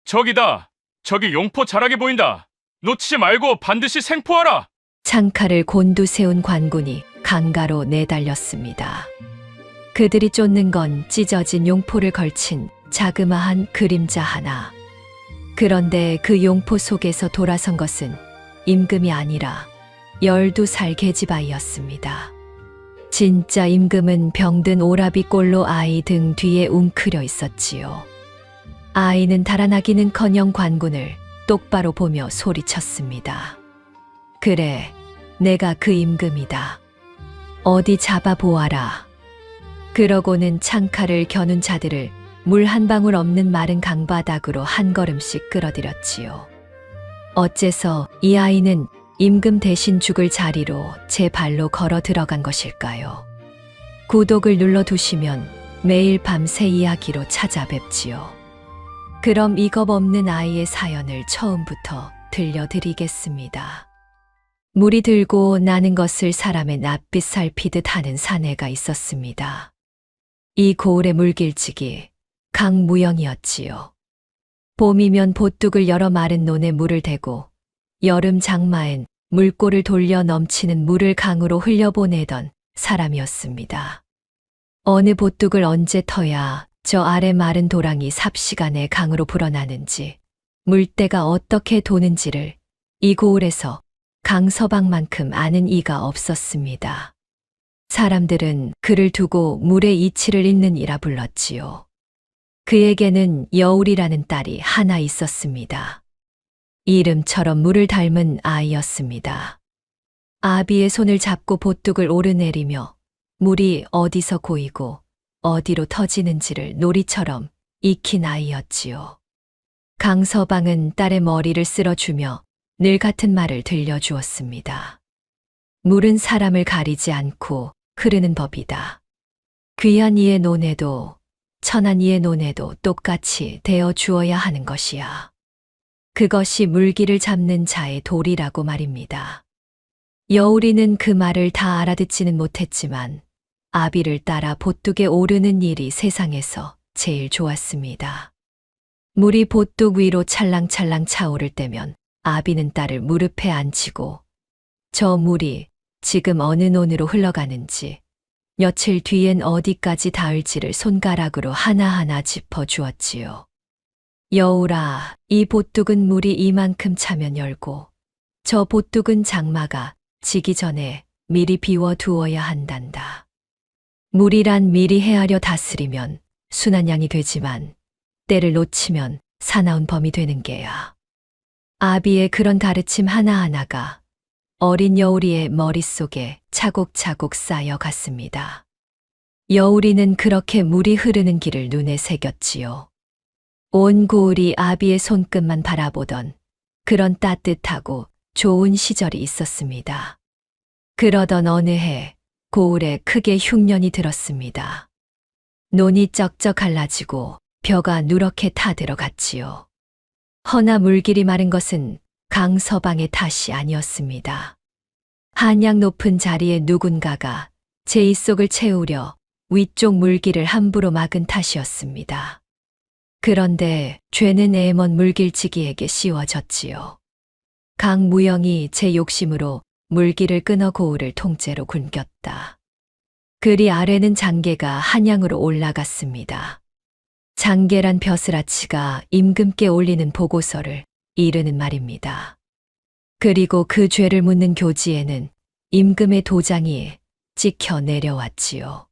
저기다. 저기 용포 자락이 보인다. 놓치지 말고 반드시 생포하라. 창칼을 곤두세운 관군이 강가로 내달렸습니다. 그들이 쫓는 건 찢어진 용포를 걸친 자그마한 그림자 하나. 그런데 그 용포 속에서 돌아선 것은 임금이 아니라 12살 계집아이였습니다. 진짜 임금은 병든 오라비 꼴로 아이 등 뒤에 웅크려 있었지요. 아이는 달아나기는커녕 관군을 똑바로 보며 소리쳤습니다. 그래, 내가 그 임금이다. 어디 잡아보아라. 그러고는 창칼을 겨눈 자들을 물 한 방울 없는 마른 강바닥으로 한 걸음씩 끌어들였지요. 어째서 이 아이는 임금 대신 죽을 자리로 제 발로 걸어 들어간 것일까요? 구독을 눌러두시면 매일 밤 새 이야기로 찾아뵙지요. 그럼 이겁 없는 아이의 사연을 처음부터 들려드리겠습니다. 물이 들고 나는 것을 사람의 낯빛 살피듯 하는 사내가 있었습니다. 이 고을의 물길치기 강무영이었지요. 봄이면 보뚝을 열어 마른 논에 물을 대고 여름 장마엔 물골을 돌려 넘치는 물을 강으로 흘려보내던 사람이었습니다. 어느 보뚝을 언제 터야 저 아래 마른 도랑이 삽시간에 강으로 불어나는지, 물때가 어떻게 도는지를 이 고을에서 강서방만큼 아는 이가 없었습니다. 사람들은 그를 두고 물의 이치를 잇는 이라 불렀지요. 그에게는 여울이라는 딸이 하나 있었습니다. 이름처럼 물을 닮은 아이였습니다. 아비의 손을 잡고 보뚝을 오르내리며 물이 어디서 고이고 어디로 터지는지를 놀이처럼 익힌 아이였지요. 강서방은 딸의 머리를 쓸어주며 늘 같은 말을 들려주었습니다. 물은 사람을 가리지 않고 흐르는 법이다. 귀한 이의 논에도 천한 이의 논에도 똑같이 되어 주어야 하는 것이야. 그것이 물기를 잡는 자의 도리라고 말입니다. 여울이는 그 말을 다 알아듣지는 못했지만 아비를 따라 보뚝에 오르는 일이 세상에서 제일 좋았습니다. 물이 보뚝 위로 찰랑찰랑 차오를 때면 아비는 딸을 무릎에 앉히고 저 물이 지금 어느 논으로 흘러가는지, 며칠 뒤엔 어디까지 닿을지를 손가락으로 하나하나 짚어주었지요. 여울아, 이 보뚝은 물이 이만큼 차면 열고 저 보뚝은 장마가 지기 전에 미리 비워두어야 한단다. 물이란 미리 헤아려 다스리면 순한 양이 되지만 때를 놓치면 사나운 범이 되는 게야. 아비의 그런 가르침 하나하나가 어린 여울이의 머릿속에 차곡차곡 쌓여갔습니다. 여울이는 그렇게 물이 흐르는 길을 눈에 새겼지요. 온 고을이 아비의 손끝만 바라보던 그런 따뜻하고 좋은 시절이 있었습니다. 그러던 어느 해 고을에 크게 흉년이 들었습니다. 논이 쩍쩍 갈라지고 벼가 누렇게 타들어갔지요. 허나 물길이 마른 것은 강서방의 탓이 아니었습니다. 한양 높은 자리에 누군가가 제 입속을 채우려 위쪽 물길을 함부로 막은 탓이었습니다. 그런데 죄는 애먼 물길치기에게 씌워졌지요. 강무영이 제 욕심으로 물길을 끊어 고을을 통째로 굶겼다. 그리 아래는 장계가 한양으로 올라갔습니다. 장계란 벼슬아치가 임금께 올리는 보고서를 이르는 말입니다. 그리고 그 죄를 묻는 교지에는 임금의 도장이 찍혀 내려왔지요.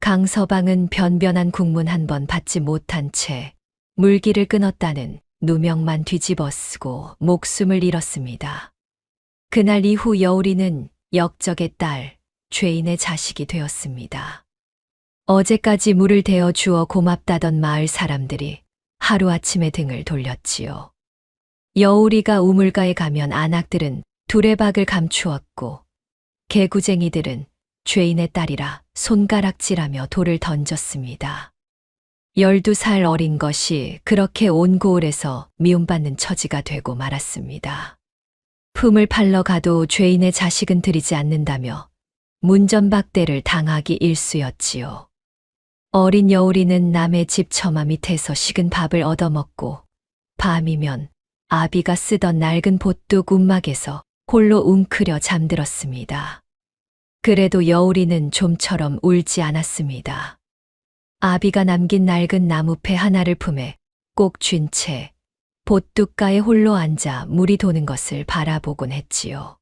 강서방은 변변한 국문 한 번 받지 못한 채 물길을 끊었다는 누명만 뒤집어 쓰고 목숨을 잃었습니다. 그날 이후 여울이는 역적의 딸, 죄인의 자식이 되었습니다. 어제까지 물을 대어 주어 고맙다던 마을 사람들이 하루아침에 등을 돌렸지요. 여울이가 우물가에 가면 안악들은 두레박을 감추었고 개구쟁이들은 죄인의 딸이라 손가락질하며 돌을 던졌습니다. 12살 어린 것이 그렇게 온 고을에서 미움받는 처지가 되고 말았습니다. 품을 팔러 가도 죄인의 자식은 들이지 않는다며 문전박대를 당하기 일쑤였지요. 어린 여울이는 남의 집 처마 밑에서 식은 밥을 얻어먹고 밤이면 아비가 쓰던 낡은 보뚝 움막에서 홀로 웅크려 잠들었습니다. 그래도 여우리는 좀처럼 울지 않았습니다. 아비가 남긴 낡은 나무패 하나를 품에 꼭 쥔 채 보뚝가에 홀로 앉아 물이 도는 것을 바라보곤 했지요.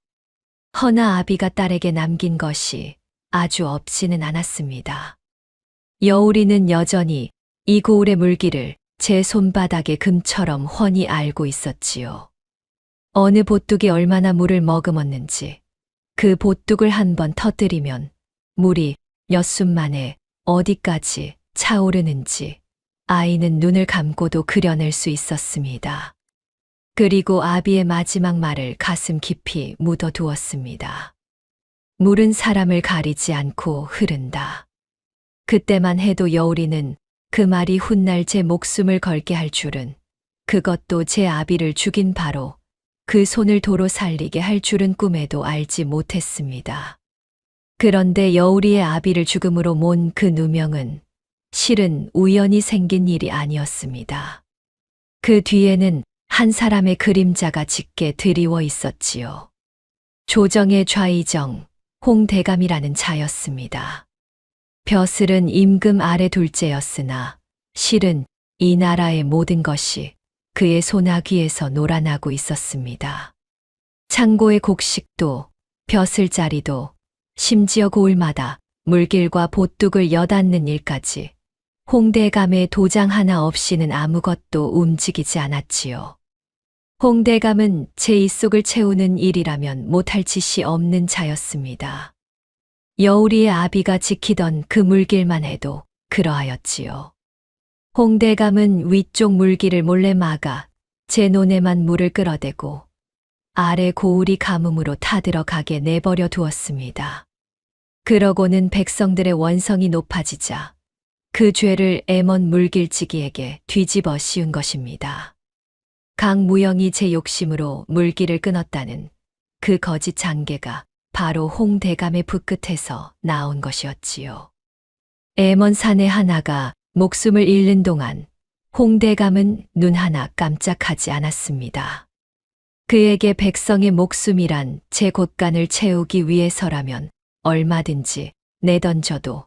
허나 아비가 딸에게 남긴 것이 아주 없지는 않았습니다. 여우리는 여전히 이 고을의 물기를 제 손바닥의 금처럼 훤히 알고 있었지요. 어느 보뚝이 얼마나 물을 머금었는지, 그 보뚝을 한번 터뜨리면 물이 몇 순 만에 어디까지 차오르는지 아이는 눈을 감고도 그려낼 수 있었습니다. 그리고 아비의 마지막 말을 가슴 깊이 묻어두었습니다. 물은 사람을 가리지 않고 흐른다. 그때만 해도 여우리는 그 말이 훗날 제 목숨을 걸게 할 줄은, 그것도 제 아비를 죽인 바로 그 손을 도로 살리게 할 줄은 꿈에도 알지 못했습니다. 그런데 여우리의 아비를 죽음으로 몬 그 누명은 실은 우연히 생긴 일이 아니었습니다. 그 뒤에는 한 사람의 그림자가 짙게 드리워 있었지요. 조정의 좌의정 홍대감이라는 자였습니다. 벼슬은 임금 아래 둘째였으나 실은 이 나라의 모든 것이 그의 소나귀에서 놀아나고 있었습니다. 창고의 곡식도 벼슬자리도 심지어 고을마다 물길과 보뚝을 여닫는 일까지 홍대감의 도장 하나 없이는 아무것도 움직이지 않았지요. 홍대감은 제 입속을 채우는 일이라면 못할 짓이 없는 자였습니다. 여우리의 아비가 지키던 그 물길만 해도 그러하였지요. 홍대감은 위쪽 물길을 몰래 막아 제 논에만 물을 끌어대고 아래 고울이 가뭄으로 타들어가게 내버려 두었습니다. 그러고는 백성들의 원성이 높아지자 그 죄를 애먼 물길지기에게 뒤집어 씌운 것입니다. 강무영이 제 욕심으로 물길을 끊었다는 그 거짓 장계가 바로 홍대감의 붓끝에서 나온 것이었지요. 애먼 사내 하나가 목숨을 잃는 동안 홍대감은 눈 하나 깜짝하지 않았습니다. 그에게 백성의 목숨이란 제 곳간을 채우기 위해서라면 얼마든지 내던져도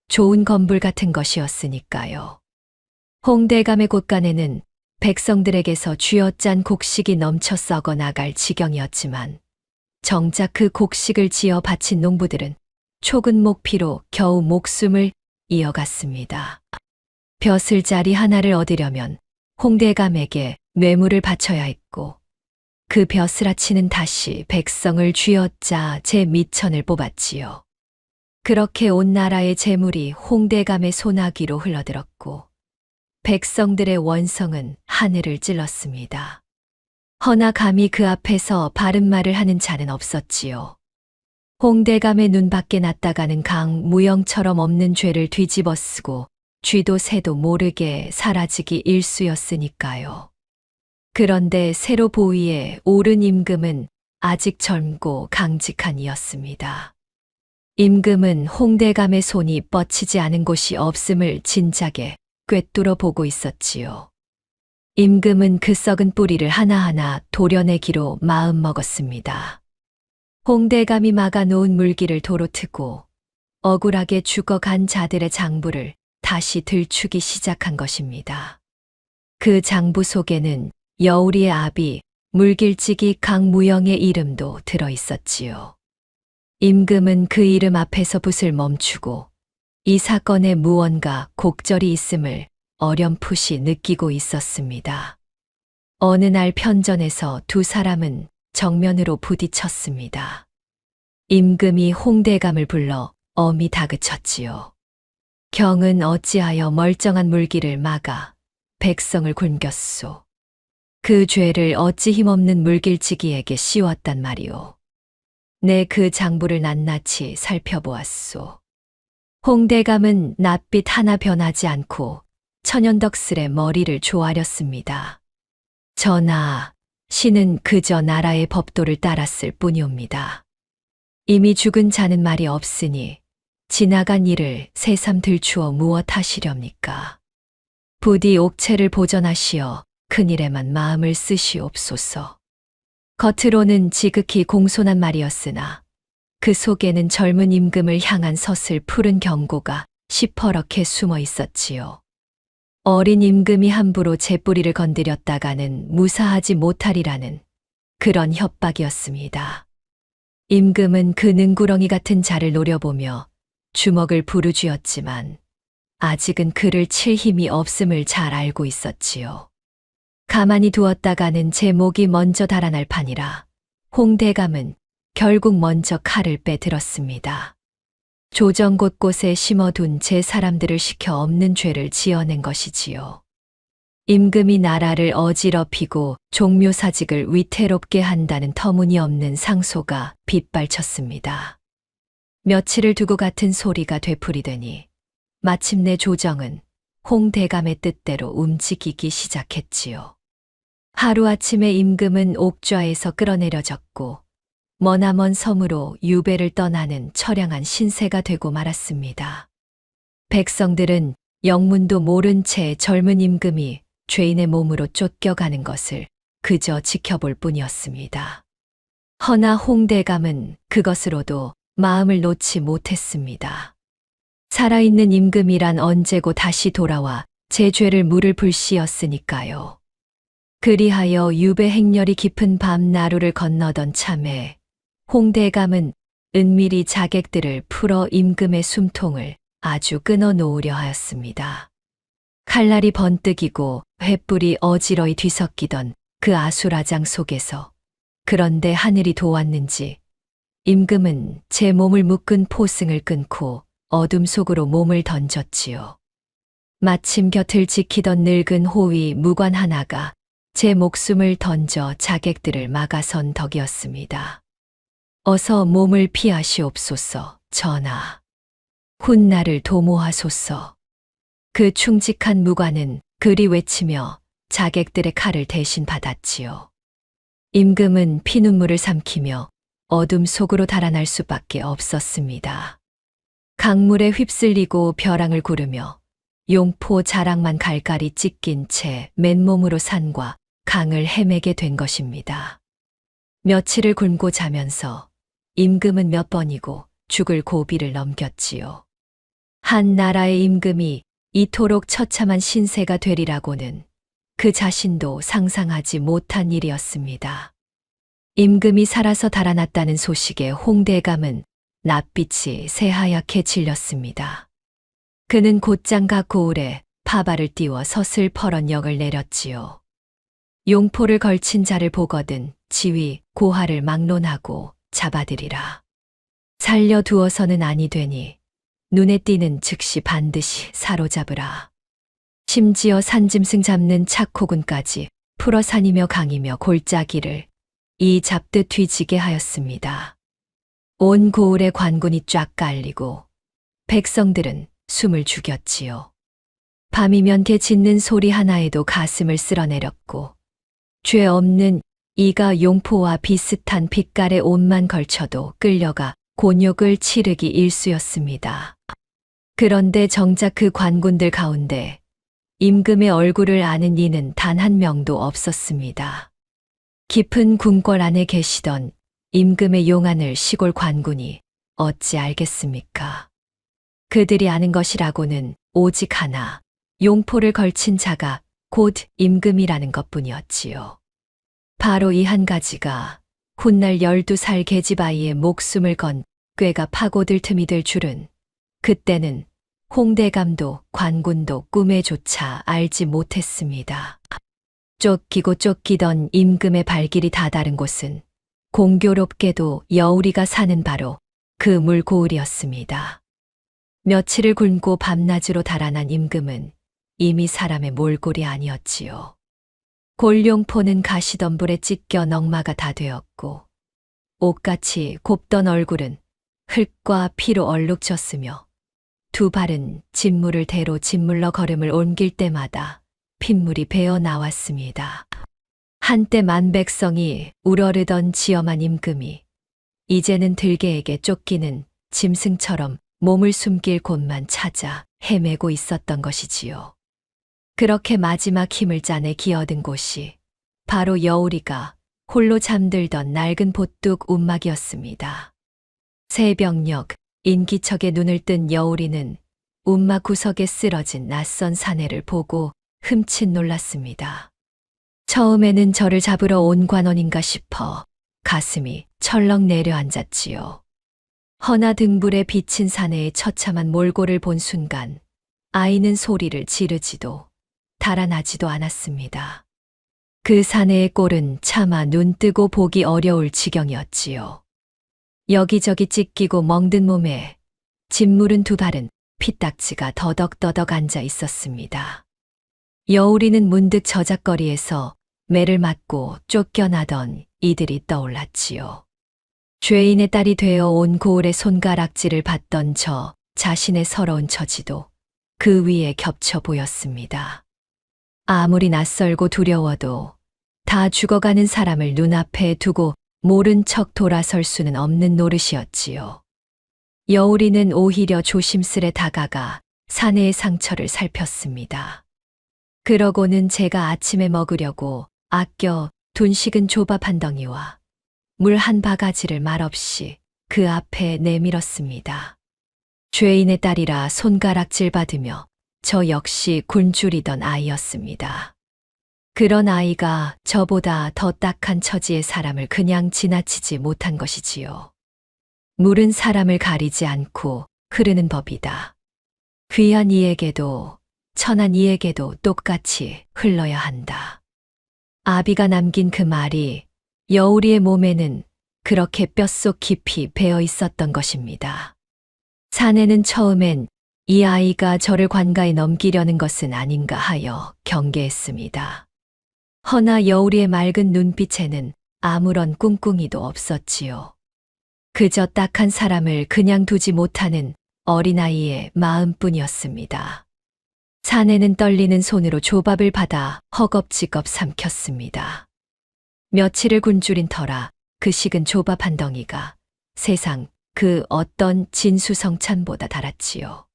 좋은 건불 같은 것이었으니까요. 홍대감의 곳간에는 백성들에게서 쥐어짠 곡식이 넘쳐 썩어 나갈 지경이었지만 정작 그 곡식을 지어 바친 농부들은 촉은 목피로 겨우 목숨을 이어갔습니다. 벼슬자리 하나를 얻으려면 홍대감에게 뇌물을 바쳐야 했고 그 벼슬아치는 다시 백성을 쥐어짜 제 미천을 뽑았지요. 그렇게 온 나라의 재물이 홍대감의 소나기로 흘러들었고 백성들의 원성은 하늘을 찔렀습니다. 허나 감히 그 앞에서 바른 말을 하는 자는 없었지요. 홍대감의 눈 밖에 났다가는 강무영처럼 없는 죄를 뒤집어 쓰고 쥐도 새도 모르게 사라지기 일쑤였으니까요. 그런데 새로 보위에 오른 임금은 아직 젊고 강직한 이였습니다. 임금은 홍대감의 손이 뻗치지 않은 곳이 없음을 진작에 꿰뚫어 보고 있었지요. 임금은 그 썩은 뿌리를 하나하나 도려내기로 마음먹었습니다. 홍대감이 막아놓은 물길을 도로 트고 억울하게 죽어간 자들의 장부를 다시 들추기 시작한 것입니다. 그 장부 속에는 여우리의 아비 물길지기 강무영의 이름도 들어 있었지요. 임금은 그 이름 앞에서 붓을 멈추고 이 사건에 무언가 곡절이 있음을 어렴풋이 느끼고 있었습니다. 어느 날 편전에서 두 사람은 정면으로 부딪혔습니다. 임금이 홍대감을 불러 엄히 다그쳤지요. 경은 어찌하여 멀쩡한 물길을 막아 백성을 굶겼소. 그 죄를 어찌 힘없는 물길치기에게 씌웠단 말이오. 내 그 장부를 낱낱이 살펴보았소. 홍대감은 낯빛 하나 변하지 않고 천연덕스레 머리를 조아렸습니다. 전하, 신은 그저 나라의 법도를 따랐을 뿐이옵니다. 이미 죽은 자는 말이 없으니 지나간 일을 새삼 들추어 무엇하시렵니까? 부디 옥체를 보전하시어 큰일에만 마음을 쓰시옵소서. 겉으로는 지극히 공손한 말이었으나 그 속에는 젊은 임금을 향한 서슬 푸른 경고가 시퍼렇게 숨어 있었지요. 어린 임금이 함부로 제 뿌리를 건드렸다가는 무사하지 못하리라는 그런 협박이었습니다. 임금은 그 능구렁이 같은 자를 노려보며 주먹을 부르짖었지만 아직은 그를 칠 힘이 없음을 잘 알고 있었지요. 가만히 두었다가는 제 목이 먼저 달아날 판이라 홍대감은 결국 먼저 칼을 빼들었습니다. 조정 곳곳에 심어둔 제 사람들을 시켜 없는 죄를 지어낸 것이지요. 임금이 나라를 어지럽히고 종묘사직을 위태롭게 한다는 터무니없는 상소가 빗발쳤습니다. 며칠을 두고 같은 소리가 되풀이되니 마침내 조정은 홍대감의 뜻대로 움직이기 시작했지요. 하루아침에 임금은 옥좌에서 끌어내려졌고 머나먼 섬으로 유배를 떠나는 처량한 신세가 되고 말았습니다. 백성들은 영문도 모른 채 젊은 임금이 죄인의 몸으로 쫓겨가는 것을 그저 지켜볼 뿐이었습니다. 허나 홍대감은 그것으로도 마음을 놓지 못했습니다. 살아있는 임금이란 언제고 다시 돌아와 제 죄를 물을 불씨였으니까요. 그리하여 유배 행렬이 깊은 밤 나루를 건너던 참에 홍대감은 은밀히 자객들을 풀어 임금의 숨통을 아주 끊어 놓으려 하였습니다. 칼날이 번뜩이고 횃불이 어지러이 뒤섞이던 그 아수라장 속에서 그런데 하늘이 도왔는지 임금은 제 몸을 묶은 포승을 끊고 어둠 속으로 몸을 던졌지요. 마침 곁을 지키던 늙은 호위 무관 하나가 제 목숨을 던져 자객들을 막아선 덕이었습니다. 어서 몸을 피하시옵소서, 전하. 훗날을 도모하소서. 그 충직한 무관은 그리 외치며 자객들의 칼을 대신 받았지요. 임금은 피눈물을 삼키며 어둠 속으로 달아날 수밖에 없었습니다. 강물에 휩쓸리고 벼랑을 구르며 용포 자락만 갈갈이 찢긴 채 맨몸으로 산과 강을 헤매게 된 것입니다. 며칠을 굶고 자면서 임금은 몇 번이고 죽을 고비를 넘겼지요. 한 나라의 임금이 이토록 처참한 신세가 되리라고는 그 자신도 상상하지 못한 일이었습니다. 임금이 살아서 달아났다는 소식에 홍대감은 낯빛이 새하얗게 질렸습니다. 그는 곧장 각 고을에 파발을 띄워 서슬퍼런 역을 내렸지요. 용포를 걸친 자를 보거든 지위 고하를 막론하고 잡아들이라. 살려두어서는 아니 되니 눈에 띄는 즉시 반드시 사로잡으라. 심지어 산짐승 잡는 착호군까지 풀어 산이며 강이며 골짜기를 이 잡듯 뒤지게 하였습니다. 온 고을에 관군이 쫙 깔리고 백성들은 숨을 죽였지요. 밤이면 개 짖는 소리 하나에도 가슴을 쓸어내렸고 죄 없는 이가 용포와 비슷한 빛깔의 옷만 걸쳐도 끌려가 곤욕을 치르기 일쑤였습니다. 그런데 정작 그 관군들 가운데 임금의 얼굴을 아는 이는 단 한 명도 없었습니다. 깊은 궁궐 안에 계시던 임금의 용안을 시골 관군이 어찌 알겠습니까? 그들이 아는 것이라고는 오직 하나, 용포를 걸친 자가 곧 임금이라는 것뿐이었지요. 바로 이 한 가지가 훗날 12살 계집아이의 목숨을 건 꾀가 파고들 틈이 될 줄은 그때는 홍대감도 관군도 꿈에조차 알지 못했습니다. 쫓기고 쫓기던 임금의 발길이 다다른 곳은 공교롭게도 여우리가 사는 바로 그 물고을이었습니다. 며칠을 굶고 밤낮으로 달아난 임금은 이미 사람의 몰골이 아니었지요. 골룡포는 가시덤불에 찢겨 넝마가 다 되었고 옷같이 곱던 얼굴은 흙과 피로 얼룩졌으며 두 발은 진물을 대로 짓물러 걸음을 옮길 때마다 핏물이 배어 나왔습니다. 한때 만백성이 우러르던 지엄한 임금이 이제는 들개에게 쫓기는 짐승처럼 몸을 숨길 곳만 찾아 헤매고 있었던 것이지요. 그렇게 마지막 힘을 짜내 기어든 곳이 바로 여우리가 홀로 잠들던 낡은 보뚝 움막이었습니다. 새벽녘 인기척에 눈을 뜬 여우리는 움막 구석에 쓰러진 낯선 사내를 보고 흠칫 놀랐습니다. 처음에는 저를 잡으러 온 관원인가 싶어 가슴이 철렁 내려앉았지요. 허나 등불에 비친 사내의 처참한 몰골을 본 순간 아이는 소리를 지르지도 달아나지도 않았습니다. 그 사내의 꼴은 차마 눈 뜨고 보기 어려울 지경이었지요. 여기저기 찢기고 멍든 몸에 짓무른 두 발은 피딱지가 더덕더덕 앉아 있었습니다. 여우리는 문득 저작거리에서 매를 맞고 쫓겨나던 이들이 떠올랐지요. 죄인의 딸이 되어 온 고을의 손가락질을 받던 저 자신의 서러운 처지도 그 위에 겹쳐 보였습니다. 아무리 낯설고 두려워도 다 죽어가는 사람을 눈앞에 두고 모른 척 돌아설 수는 없는 노릇이었지요. 여우리는 오히려 조심스레 다가가 사내의 상처를 살폈습니다. 그러고는 제가 아침에 먹으려고 아껴 둔 식은 조밥 한 덩이와 물 한 바가지를 말없이 그 앞에 내밀었습니다. 죄인의 딸이라 손가락질 받으며 저 역시 굶주리던 아이였습니다. 그런 아이가 저보다 더 딱한 처지의 사람을 그냥 지나치지 못한 것이지요. 물은 사람을 가리지 않고 흐르는 법이다. 귀한 이에게도 천한 이에게도 똑같이 흘러야 한다. 아비가 남긴 그 말이 여우리의 몸에는 그렇게 뼛속 깊이 배어 있었던 것입니다. 사내는 처음엔 이 아이가 저를 관가에 넘기려는 것은 아닌가 하여 경계했습니다. 허나 여우리의 맑은 눈빛에는 아무런 꿍꿍이도 없었지요. 그저 딱한 사람을 그냥 두지 못하는 어린아이의 마음뿐이었습니다. 사내는 떨리는 손으로 조밥을 받아 허겁지겁 삼켰습니다. 며칠을 굶주린 터라 그 식은 조밥 한 덩이가 세상 그 어떤 진수성찬보다 달았지요.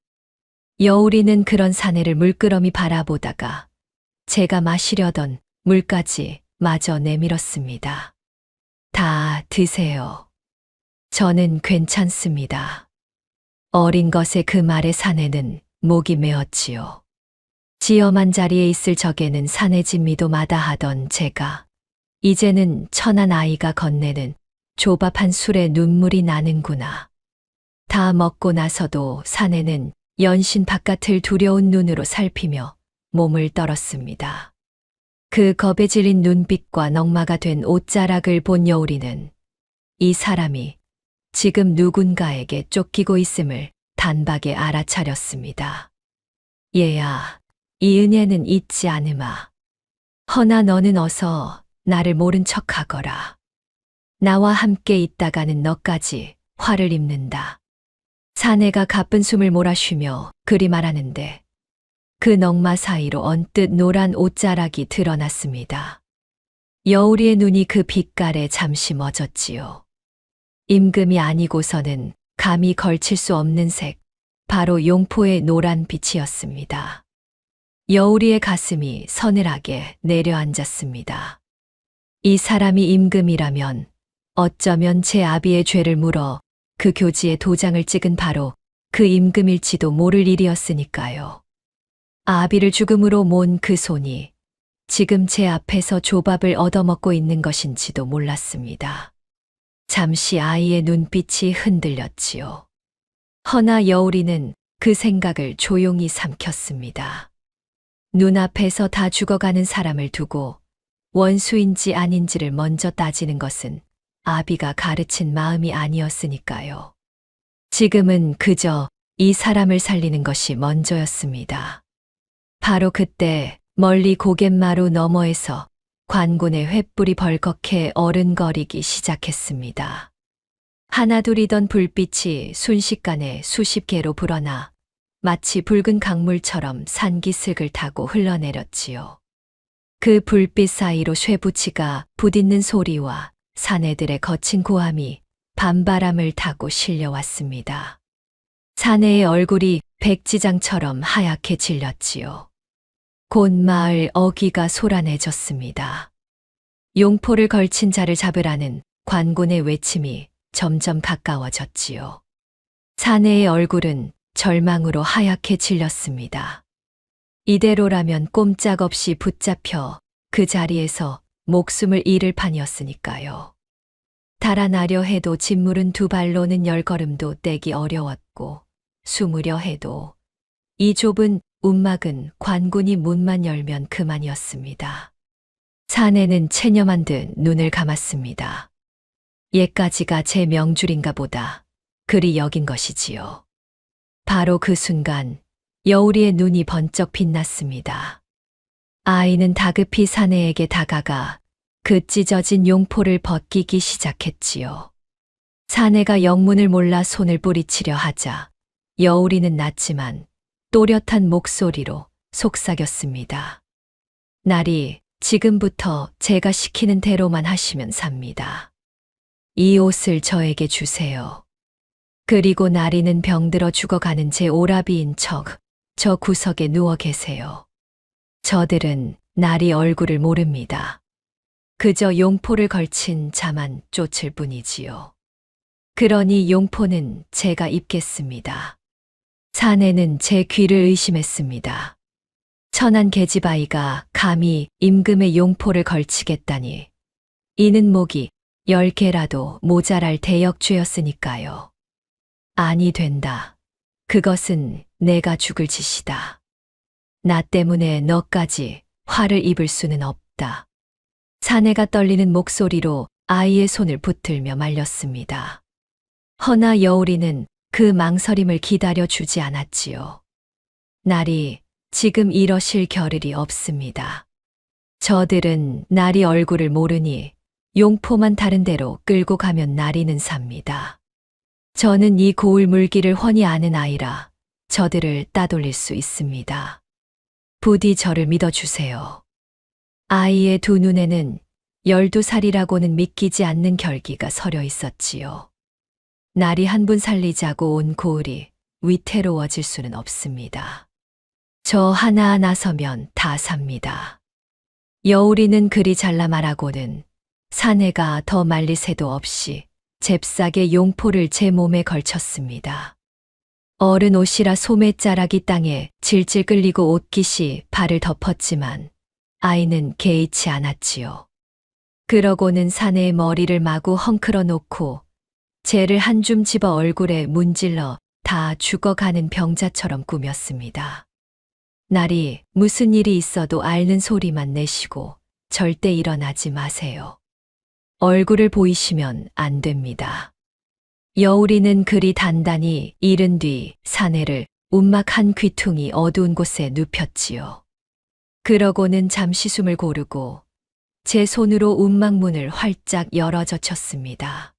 여우리는 그런 사내를 물끄러미 바라보다가 제가 마시려던 물까지 마저 내밀었습니다. 다 드세요. 저는 괜찮습니다. 어린 것의 그 말에 사내는 목이 메었지요. 지엄한 자리에 있을 적에는 사내 진미도 마다하던 제가 이제는 천한 아이가 건네는 조밥 한 술에 눈물이 나는구나. 다 먹고 나서도 사내는 연신 바깥을 두려운 눈으로 살피며 몸을 떨었습니다. 그 겁에 질린 눈빛과 넝마가 된 옷자락을 본 여우리는 이 사람이 지금 누군가에게 쫓기고 있음을 단박에 알아차렸습니다. 얘야, 이 은혜는 잊지 않으마. 허나 너는 어서 나를 모른 척하거라. 나와 함께 있다가는 너까지 화를 입는다. 사내가 가쁜 숨을 몰아쉬며 그리 말하는데 그 넝마 사이로 언뜻 노란 옷자락이 드러났습니다. 여우리의 눈이 그 빛깔에 잠시 멎었지요. 임금이 아니고서는 감히 걸칠 수 없는 색, 바로 용포의 노란 빛이었습니다. 여우리의 가슴이 서늘하게 내려앉았습니다. 이 사람이 임금이라면 어쩌면 제 아비의 죄를 물어 그 교지에 도장을 찍은 바로 그 임금일지도 모를 일이었으니까요. 아비를 죽음으로 모은 그 손이 지금 제 앞에서 조밥을 얻어먹고 있는 것인지도 몰랐습니다. 잠시 아이의 눈빛이 흔들렸지요. 허나 여우리는 그 생각을 조용히 삼켰습니다. 눈앞에서 다 죽어가는 사람을 두고 원수인지 아닌지를 먼저 따지는 것은 아비가 가르친 마음이 아니었으니까요. 지금은 그저 이 사람을 살리는 것이 먼저였습니다. 바로 그때 멀리 고갯마루 너머에서 관군의 횃불이 벌겋게 어른거리기 시작했습니다. 하나둘이던 불빛이 순식간에 수십 개로 불어나 마치 붉은 강물처럼 산기슭을 타고 흘러내렸지요. 그 불빛 사이로 쇠붙이가 부딪는 소리와 사내들의 거친 고함이 밤바람을 타고 실려왔습니다. 사내의 얼굴이 백지장처럼 하얗게 질렸지요. 곧 마을 어귀가 소란해졌습니다. 용포를 걸친 자를 잡으라는 관군의 외침이 점점 가까워졌지요. 사내의 얼굴은 절망으로 하얗게 질렸습니다. 이대로라면 꼼짝없이 붙잡혀 그 자리에서 목숨을 잃을 판이었으니까요. 달아나려 해도 짓무른 두 발로는 열 걸음도 떼기 어려웠고 숨으려 해도 이 좁은 움막은 관군이 문만 열면 그만이었습니다. 사내는 체념한 듯 눈을 감았습니다. 옛까지가 제 명줄인가 보다 그리 여긴 것이지요. 바로 그 순간 여우리의 눈이 번쩍 빛났습니다. 아이는 다급히 사내에게 다가가 그 찢어진 용포를 벗기기 시작했지요. 사내가 영문을 몰라 손을 뿌리치려 하자 여우리는 낮지만 또렷한 목소리로 속삭였습니다. 나리, 지금부터 제가 시키는 대로만 하시면 삽니다. 이 옷을 저에게 주세요. 그리고 나리는 병들어 죽어가는 제 오라비인 척 저 구석에 누워 계세요. 저들은 나리 얼굴을 모릅니다. 그저 용포를 걸친 자만 쫓을 뿐이지요. 그러니 용포는 제가 입겠습니다. 사내는 제 귀를 의심했습니다. 천한 계집아이가 감히 임금의 용포를 걸치겠다니. 이는 목이 10개라도 모자랄 대역죄였으니까요. 아니 된다. 그것은 내가 죽을 짓이다. 나 때문에 너까지 화를 입을 수는 없다. 사내가 떨리는 목소리로 아이의 손을 붙들며 말렸습니다. 허나 여우리는 그 망설임을 기다려 주지 않았지요. 나리, 지금 이러실 겨를이 없습니다. 저들은 나리 얼굴을 모르니 용포만 다른 데로 끌고 가면 나리는 삽니다. 저는 이 고울 물기를 훤히 아는 아이라 저들을 따돌릴 수 있습니다. 부디 저를 믿어주세요. 아이의 두 눈에는 12살이라고는 믿기지 않는 결기가 서려 있었지요. 날이 한 분 살리자고 온 고을이 위태로워질 수는 없습니다. 저 하나 나서면 다 삽니다. 여우리는 그리 잘라 말하고는 사내가 더 말릴 새도 없이 잽싸게 용포를 제 몸에 걸쳤습니다. 어른 옷이라 소매자락이 땅에 질질 끌리고 옷깃이 발을 덮었지만 아이는 개의치 않았지요. 그러고는 사내의 머리를 마구 헝클어 놓고 재를 한 줌 집어 얼굴에 문질러 다 죽어가는 병자처럼 꾸몄습니다. 날이 무슨 일이 있어도 앓는 소리만 내시고 절대 일어나지 마세요. 얼굴을 보이시면 안 됩니다. 여우리는 그리 단단히 이른 뒤 사내를 움막 한 귀퉁이 어두운 곳에 눕혔지요. 그러고는 잠시 숨을 고르고 제 손으로 움막문을 활짝 열어 젖혔습니다.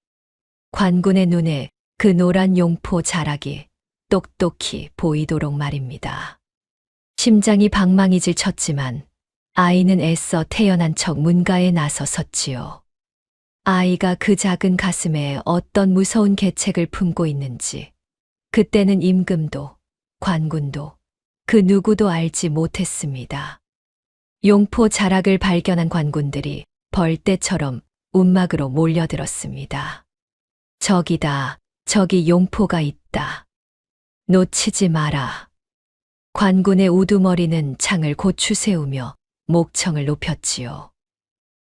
관군의 눈에 그 노란 용포 자락이 똑똑히 보이도록 말입니다. 심장이 방망이질 쳤지만 아이는 애써 태연한 척 문가에 나서 섰지요. 아이가 그 작은 가슴에 어떤 무서운 계책을 품고 있는지 그때는 임금도 관군도 그 누구도 알지 못했습니다. 용포 자락을 발견한 관군들이 벌떼처럼 움막으로 몰려들었습니다. 저기다, 저기 용포가 있다. 놓치지 마라. 관군의 우두머리는 창을 고추 세우며 목청을 높였지요.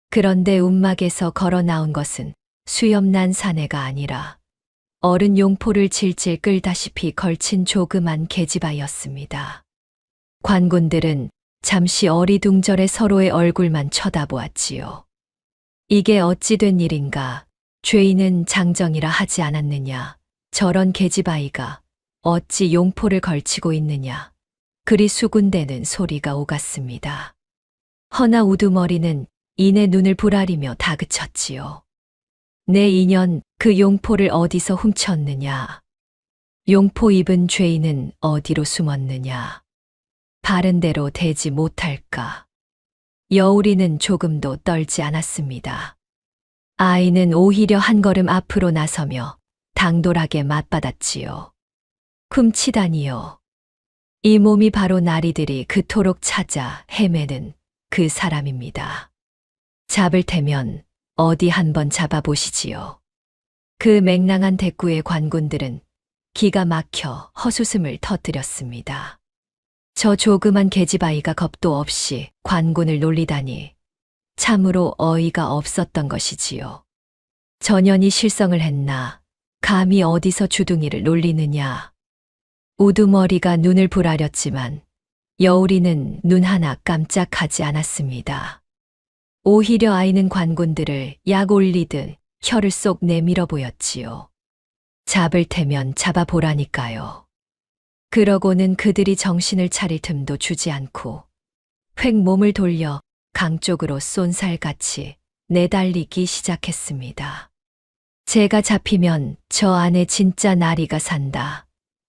그런데 움막에서 걸어 나온 것은 수염난 사내가 아니라 어른 용포를 질질 끌다시피 걸친 조그만 계집아이였습니다. 관군들은 잠시 어리둥절해 서로의 얼굴만 쳐다보았지요. 이게 어찌 된 일인가? 죄인은 장정이라 하지 않았느냐? 저런 계집아이가 어찌 용포를 걸치고 있느냐? 그리 수군대는 소리가 오갔습니다. 허나 우두머리는 이내 눈을 부라리며 다그쳤지요. 내 인연 그 용포를 어디서 훔쳤느냐? 용포 입은 죄인은 어디로 숨었느냐? 바른 대로 되지 못할까? 여우리는 조금도 떨지 않았습니다. 아이는 오히려 한 걸음 앞으로 나서며 당돌하게 맞받았지요. 훔치다니요. 이 몸이 바로 나리들이 그토록 찾아 헤매는 그 사람입니다. 잡을 테면 어디 한번 잡아보시지요. 그 맹랑한 대꾸에 관군들은 기가 막혀 헛웃음을 터뜨렸습니다. 저 조그만 계집아이가 겁도 없이 관군을 놀리다니 참으로 어이가 없었던 것이지요. 전연이 실성을 했나, 감히 어디서 주둥이를 놀리느냐. 우두머리가 눈을 부라렸지만 여우리는 눈 하나 깜짝하지 않았습니다. 오히려 아이는 관군들을 약 올리듯 혀를 쏙 내밀어 보였지요. 잡을 테면 잡아보라니까요. 그러고는 그들이 정신을 차릴 틈도 주지 않고 획 몸을 돌려 강 쪽으로 쏜살같이 내달리기 시작했습니다. 제가 잡히면 저 안에 진짜 나리가 산다.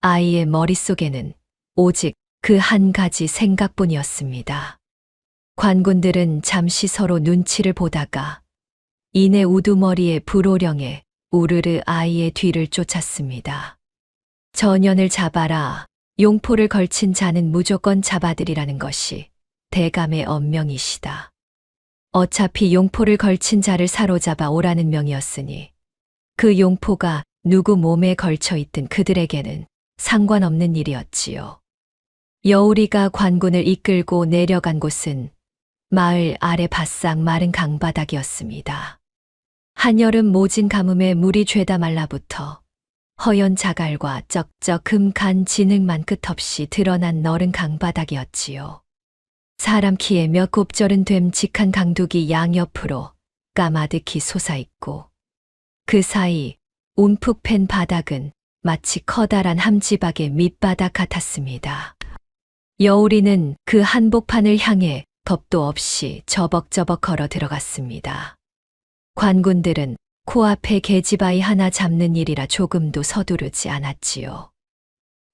아이의 머릿속에는 오직 그 한 가지 생각뿐이었습니다. 관군들은 잠시 서로 눈치를 보다가 이내 우두머리의 불호령에 우르르 아이의 뒤를 쫓았습니다. 전연을 잡아라. 용포를 걸친 자는 무조건 잡아들이라는 것이 대감의 엄명이시다. 어차피 용포를 걸친 자를 사로잡아 오라는 명이었으니 그 용포가 누구 몸에 걸쳐 있든 그들에게는 상관없는 일이었지요. 여우리가 관군을 이끌고 내려간 곳은 마을 아래 바싹 마른 강바닥이었습니다. 한여름 모진 가뭄에 물이 죄다 말라붙어 허연 자갈과 쩍쩍 금간 진흙만 끝없이 드러난 너른 강바닥이었지요. 사람 키에 몇 곱절은 됨 직한 강둑이 양옆으로 까마득히 솟아있고 그 사이 움푹 팬 바닥은 마치 커다란 함지박의 밑바닥 같았습니다. 여우리는 그 한복판을 향해 겁도 없이 저벅저벅 걸어 들어갔습니다. 관군들은 코앞에 계집아이 하나 잡는 일이라 조금도 서두르지 않았지요.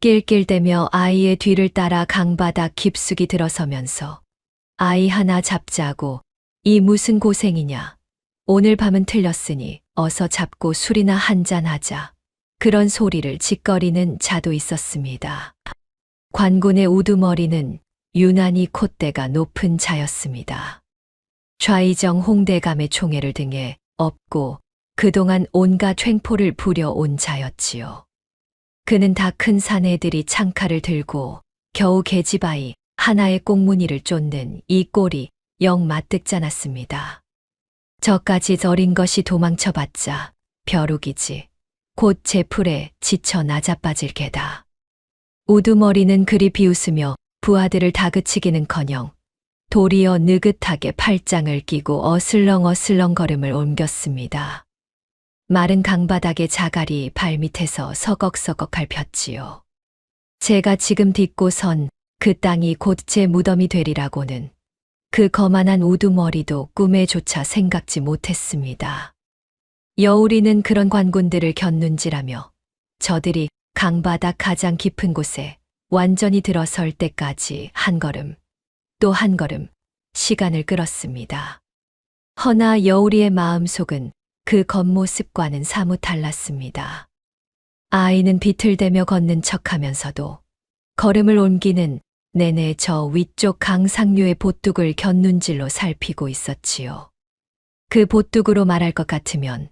낄낄대며 아이의 뒤를 따라 강바닥 깊숙이 들어서면서 아이 하나 잡자고 이 무슨 고생이냐. 오늘 밤은 틀렸으니 어서 잡고 술이나 한잔하자. 그런 소리를 짓거리는 자도 있었습니다. 관군의 우두머리는 유난히 콧대가 높은 자였습니다. 좌이정 홍대감의 총애를 등에 업고 그동안 온갖 횡포를 부려온 자였지요. 그는 다 큰 사내들이 창칼을 들고 겨우 계집아이 하나의 꽁무니를 쫓는 이 꼴이 영 마뜩잖았습니다. 저까지 어린 것이 도망쳐봤자 벼룩이지 곧 제 풀에 지쳐 나자빠질 게다. 우두머리는 그리 비웃으며 부하들을 다그치기는커녕 도리어 느긋하게 팔짱을 끼고 어슬렁어슬렁 걸음을 옮겼습니다. 마른 강바닥의 자갈이 발밑에서 서걱서걱 밟혔지요. 제가 지금 딛고 선 그 땅이 곧 제 무덤이 되리라고는 그 거만한 우두머리도 꿈에조차 생각지 못했습니다. 여우리는 그런 관군들을 곁눈질하며 저들이 강바닥 가장 깊은 곳에 완전히 들어설 때까지 한 걸음, 또 한 걸음 시간을 끌었습니다. 허나 여우리의 마음속은 그 겉모습과는 사뭇 달랐습니다. 아이는 비틀대며 걷는 척하면서도 걸음을 옮기는 내내 저 위쪽 강상류의 보뚝을 곁눈질로 살피고 있었지요. 그 보뚝으로 말할 것 같으면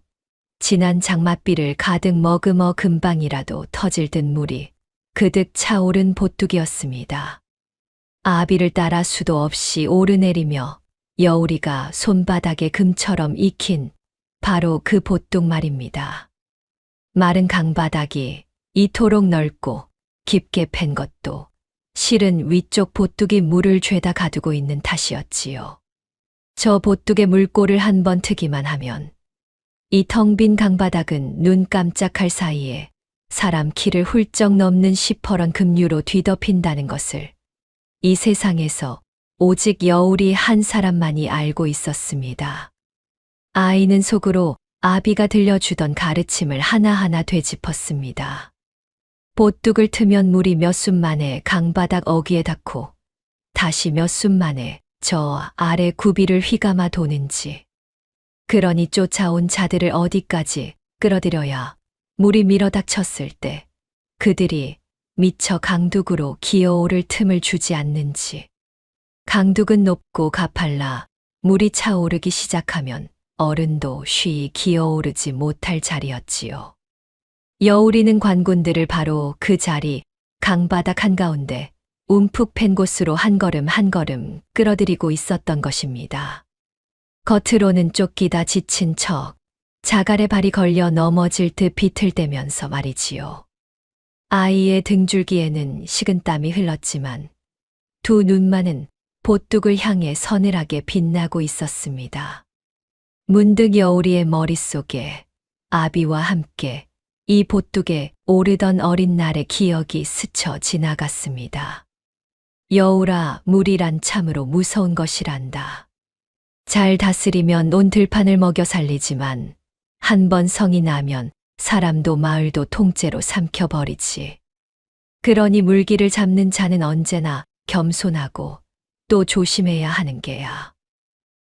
진한 장맛비를 가득 머금어 금방이라도 터질 듯 물이 그득 차오른 보뚝이었습니다. 아비를 따라 수도 없이 오르내리며 여우리가 손바닥에 금처럼 익힌 바로 그 보뚝 말입니다. 마른 강바닥이 이토록 넓고 깊게 팬 것도 실은 위쪽 보뚝이 물을 죄다 가두고 있는 탓이었지요. 저 보뚝의 물꼬를 한번 트기만 하면 이 텅 빈 강바닥은 눈 깜짝할 사이에 사람 키를 훌쩍 넘는 시퍼런 급류로 뒤덮인다는 것을 이 세상에서 오직 여우리 한 사람만이 알고 있었습니다. 아이는 속으로 아비가 들려주던 가르침을 하나하나 되짚었습니다. 보뚝을 트면 물이 몇 순 만에 강바닥 어귀에 닿고 다시 몇 순 만에 저 아래 구비를 휘감아 도는지, 그러니 쫓아온 자들을 어디까지 끌어들여야 물이 밀어닥쳤을 때 그들이 미처 강둑으로 기어오를 틈을 주지 않는지. 강둑은 높고 가팔라 물이 차오르기 시작하면 어른도 쉬이 기어오르지 못할 자리였지요. 여우리는 관군들을 바로 그 자리 강바닥 한가운데 움푹 팬 곳으로 한 걸음 한 걸음 끌어들이고 있었던 것입니다. 겉으로는 쫓기다 지친 척 자갈에 발이 걸려 넘어질 듯 비틀대면서 말이지요. 아이의 등줄기에는 식은땀이 흘렀지만 두 눈만은 보뚝을 향해 서늘하게 빛나고 있었습니다. 문득 여우리의 머릿속에 아비와 함께 이 보뚝에 오르던 어린 날의 기억이 스쳐 지나갔습니다. 여우라, 물이란 참으로 무서운 것이란다. 잘 다스리면 온 들판을 먹여 살리지만 한 번 성이 나면 사람도 마을도 통째로 삼켜버리지. 그러니 물기를 잡는 자는 언제나 겸손하고 또 조심해야 하는 게야.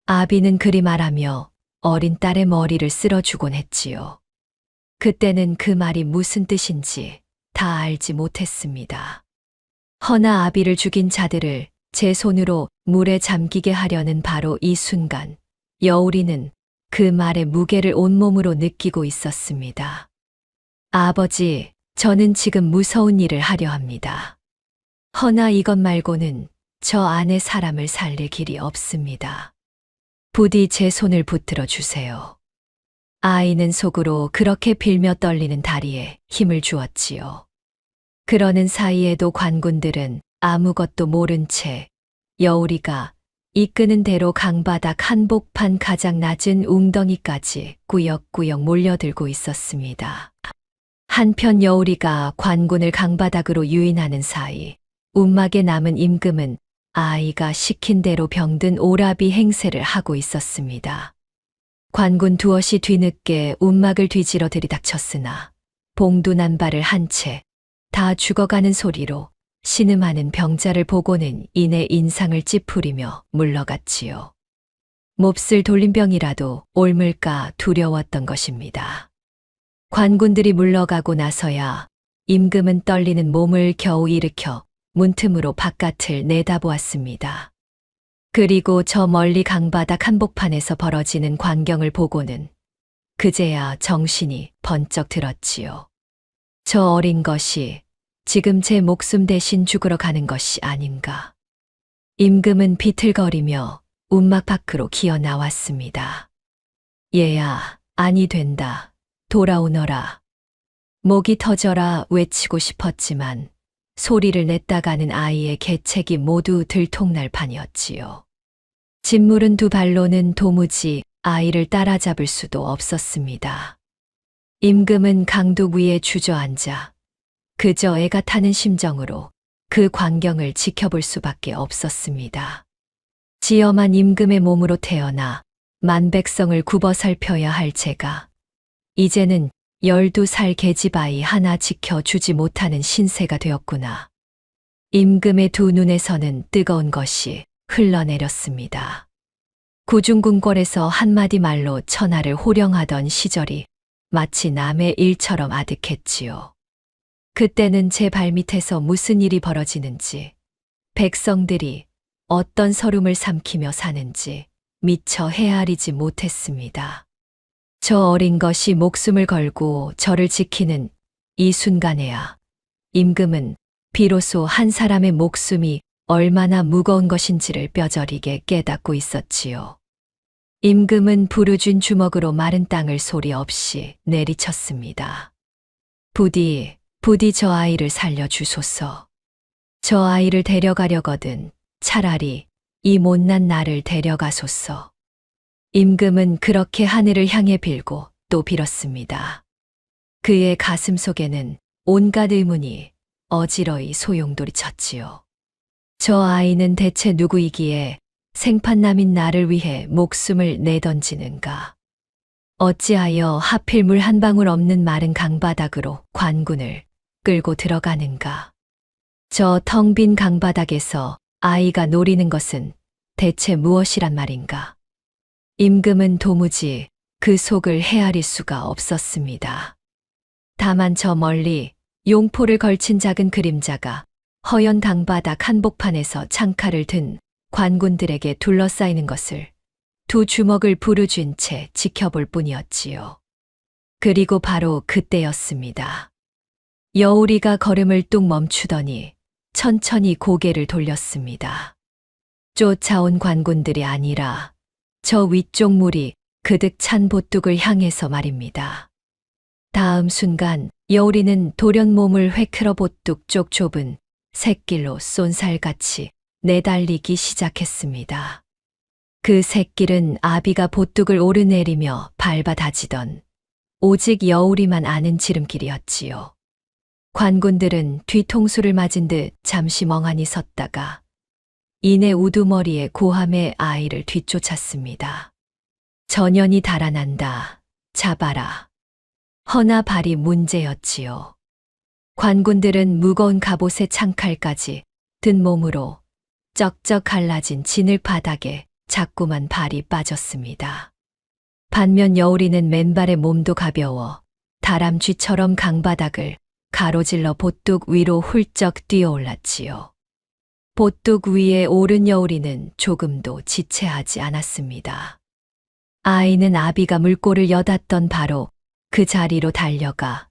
아비는 그리 말하며 어린 딸의 머리를 쓸어주곤 했지요. 그때는 그 말이 무슨 뜻인지 다 알지 못했습니다. 허나 아비를 죽인 자들을 제 손으로 물에 잠기게 하려는 바로 이 순간, 여우리는 그 말의 무게를 온몸으로 느끼고 있었습니다. 아버지, 저는 지금 무서운 일을 하려 합니다. 허나 이것 말고는 저 안에 사람을 살릴 길이 없습니다. 부디 제 손을 붙들어 주세요. 아이는 속으로 그렇게 빌며 떨리는 다리에 힘을 주었지요. 그러는 사이에도 관군들은 아무것도 모른 채 여우리가 이끄는 대로 강바닥 한복판 가장 낮은 웅덩이까지 꾸역꾸역 몰려들고 있었습니다. 한편 여우리가 관군을 강바닥으로 유인하는 사이 움막에 남은 임금은 아이가 시킨 대로 병든 오라비 행세를 하고 있었습니다. 관군 두엇이 뒤늦게 움막을 뒤집어 들이닥쳤으나 봉둔한 발을 한 채 다 죽어가는 소리로 신음하는 병자를 보고는 이내 인상을 찌푸리며 물러갔지요. 몹쓸 돌림병이라도 옮을까 두려웠던 것입니다. 관군들이 물러가고 나서야 임금은 떨리는 몸을 겨우 일으켜 문틈으로 바깥을 내다보았습니다. 그리고 저 멀리 강바닥 한복판에서 벌어지는 광경을 보고는 그제야 정신이 번쩍 들었지요. 저 어린 것이 지금 제 목숨 대신 죽으러 가는 것이 아닌가. 임금은 비틀거리며 움막 밖으로 기어 나왔습니다. 얘야, 아니 된다. 돌아오너라. 목이 터져라 외치고 싶었지만 소리를 냈다가는 아이의 개책이 모두 들통날 판이었지요. 진물은 두 발로는 도무지 아이를 따라잡을 수도 없었습니다. 임금은 강둑 위에 주저앉아 그저 애가 타는 심정으로 그 광경을 지켜볼 수밖에 없었습니다. 지엄한 임금의 몸으로 태어나 만백성을 굽어 살펴야 할 제가 이제는 12살 계집아이 하나 지켜주지 못하는 신세가 되었구나. 임금의 두 눈에서는 뜨거운 것이 흘러내렸습니다. 구중궁궐에서 한마디 말로 천하를 호령하던 시절이 마치 남의 일처럼 아득했지요. 그때는 제 발밑에서 무슨 일이 벌어지는지, 백성들이 어떤 서름을 삼키며 사는지 미처 헤아리지 못했습니다. 저 어린 것이 목숨을 걸고 저를 지키는 이 순간에야 임금은 비로소 한 사람의 목숨이 얼마나 무거운 것인지를 뼈저리게 깨닫고 있었지요. 임금은 부르준 주먹으로 마른 땅을 소리 없이 내리쳤습니다. 부디 저 아이를 살려주소서. 저 아이를 데려가려거든 차라리 이 못난 나를 데려가소서. 임금은 그렇게 하늘을 향해 빌고 또 빌었습니다. 그의 가슴 속에는 온갖 의문이 어지러이 소용돌이 쳤지요. 저 아이는 대체 누구이기에 생판남인 나를 위해 목숨을 내던지는가? 어찌하여 하필 물 한 방울 없는 마른 강바닥으로 관군을 끌고 들어가는가? 저 텅 빈 강바닥에서 아이가 노리는 것은 대체 무엇이란 말인가? 임금은 도무지 그 속을 헤아릴 수가 없었습니다. 다만 저 멀리 용포를 걸친 작은 그림자가 허연 강바닥 한복판에서 창칼을 든 관군들에게 둘러싸이는 것을 두 주먹을 부르쥔 채 지켜볼 뿐이었지요. 그리고 바로 그때였습니다. 여우리가 걸음을 뚝 멈추더니 천천히 고개를 돌렸습니다. 쫓아온 관군들이 아니라 저 위쪽 물이 그득 찬 보뚝을 향해서 말입니다. 다음 순간 여우리는 돌연 몸을 획틀어 보뚝 쪽 좁은 샛길로 쏜살같이 내달리기 시작했습니다. 그 샛길은 아비가 보뚝을 오르내리며 밟아 다지던 오직 여우리만 아는 지름길이었지요. 관군들은 뒤통수를 맞은 듯 잠시 멍하니 섰다가 이내 우두머리에 고함의 아이를 뒤쫓았습니다. 전연이 달아난다. 잡아라. 허나 발이 문제였지요. 관군들은 무거운 갑옷에 창칼까지 든 몸으로 쩍쩍 갈라진 진을 바닥에 자꾸만 발이 빠졌습니다. 반면 여우리는 맨발에 몸도 가벼워 다람쥐처럼 강바닥을 가로질러 보뚝 위로 훌쩍 뛰어올랐지요. 보뚝 위에 오른 여우리는 조금도 지체하지 않았습니다. 아이는 아비가 물꼬를 여닫던 바로 그 자리로 달려가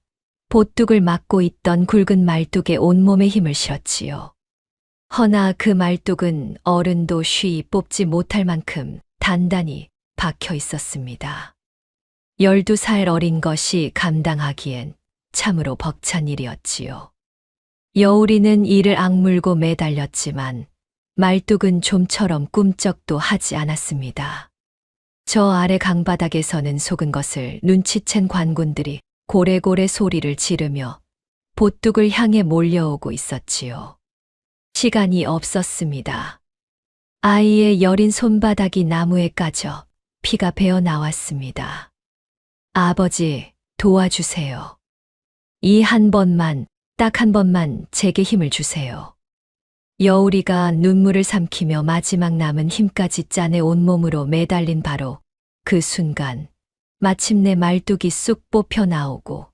보뚝을 막고 있던 굵은 말뚝에 온몸의 힘을 실었지요. 허나 그 말뚝은 어른도 쉬이 뽑지 못할 만큼 단단히 박혀 있었습니다. 12살 어린 것이 감당하기엔 참으로 벅찬 일이었지요. 여우리는 이를 악물고 매달렸지만 말뚝은 좀처럼 꿈쩍도 하지 않았습니다. 저 아래 강바닥에서는 속은 것을 눈치챈 관군들이 고래고래 소리를 지르며 보뚝을 향해 몰려오고 있었지요. 시간이 없었습니다. 아이의 여린 손바닥이 나무에 까져 피가 배어 나왔습니다. 아버지, 도와주세요. 이 한 번만, 딱 한 번만 제게 힘을 주세요. 여우리가 눈물을 삼키며 마지막 남은 힘까지 짜내 온몸으로 매달린 바로 그 순간 마침내 말뚝이 쑥 뽑혀 나오고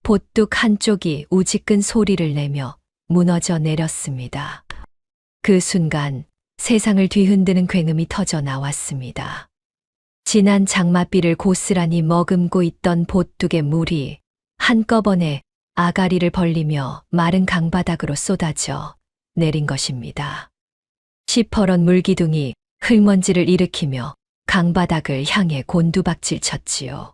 보뚝 한쪽이 우지끈 소리를 내며 무너져 내렸습니다. 그 순간 세상을 뒤흔드는 굉음이 터져 나왔습니다. 진한 장맛비를 고스란히 머금고 있던 보뚝의 물이 한꺼번에 아가리를 벌리며 마른 강바닥으로 쏟아져 내린 것입니다. 시퍼런 물기둥이 흙먼지를 일으키며 강바닥을 향해 곤두박질 쳤지요.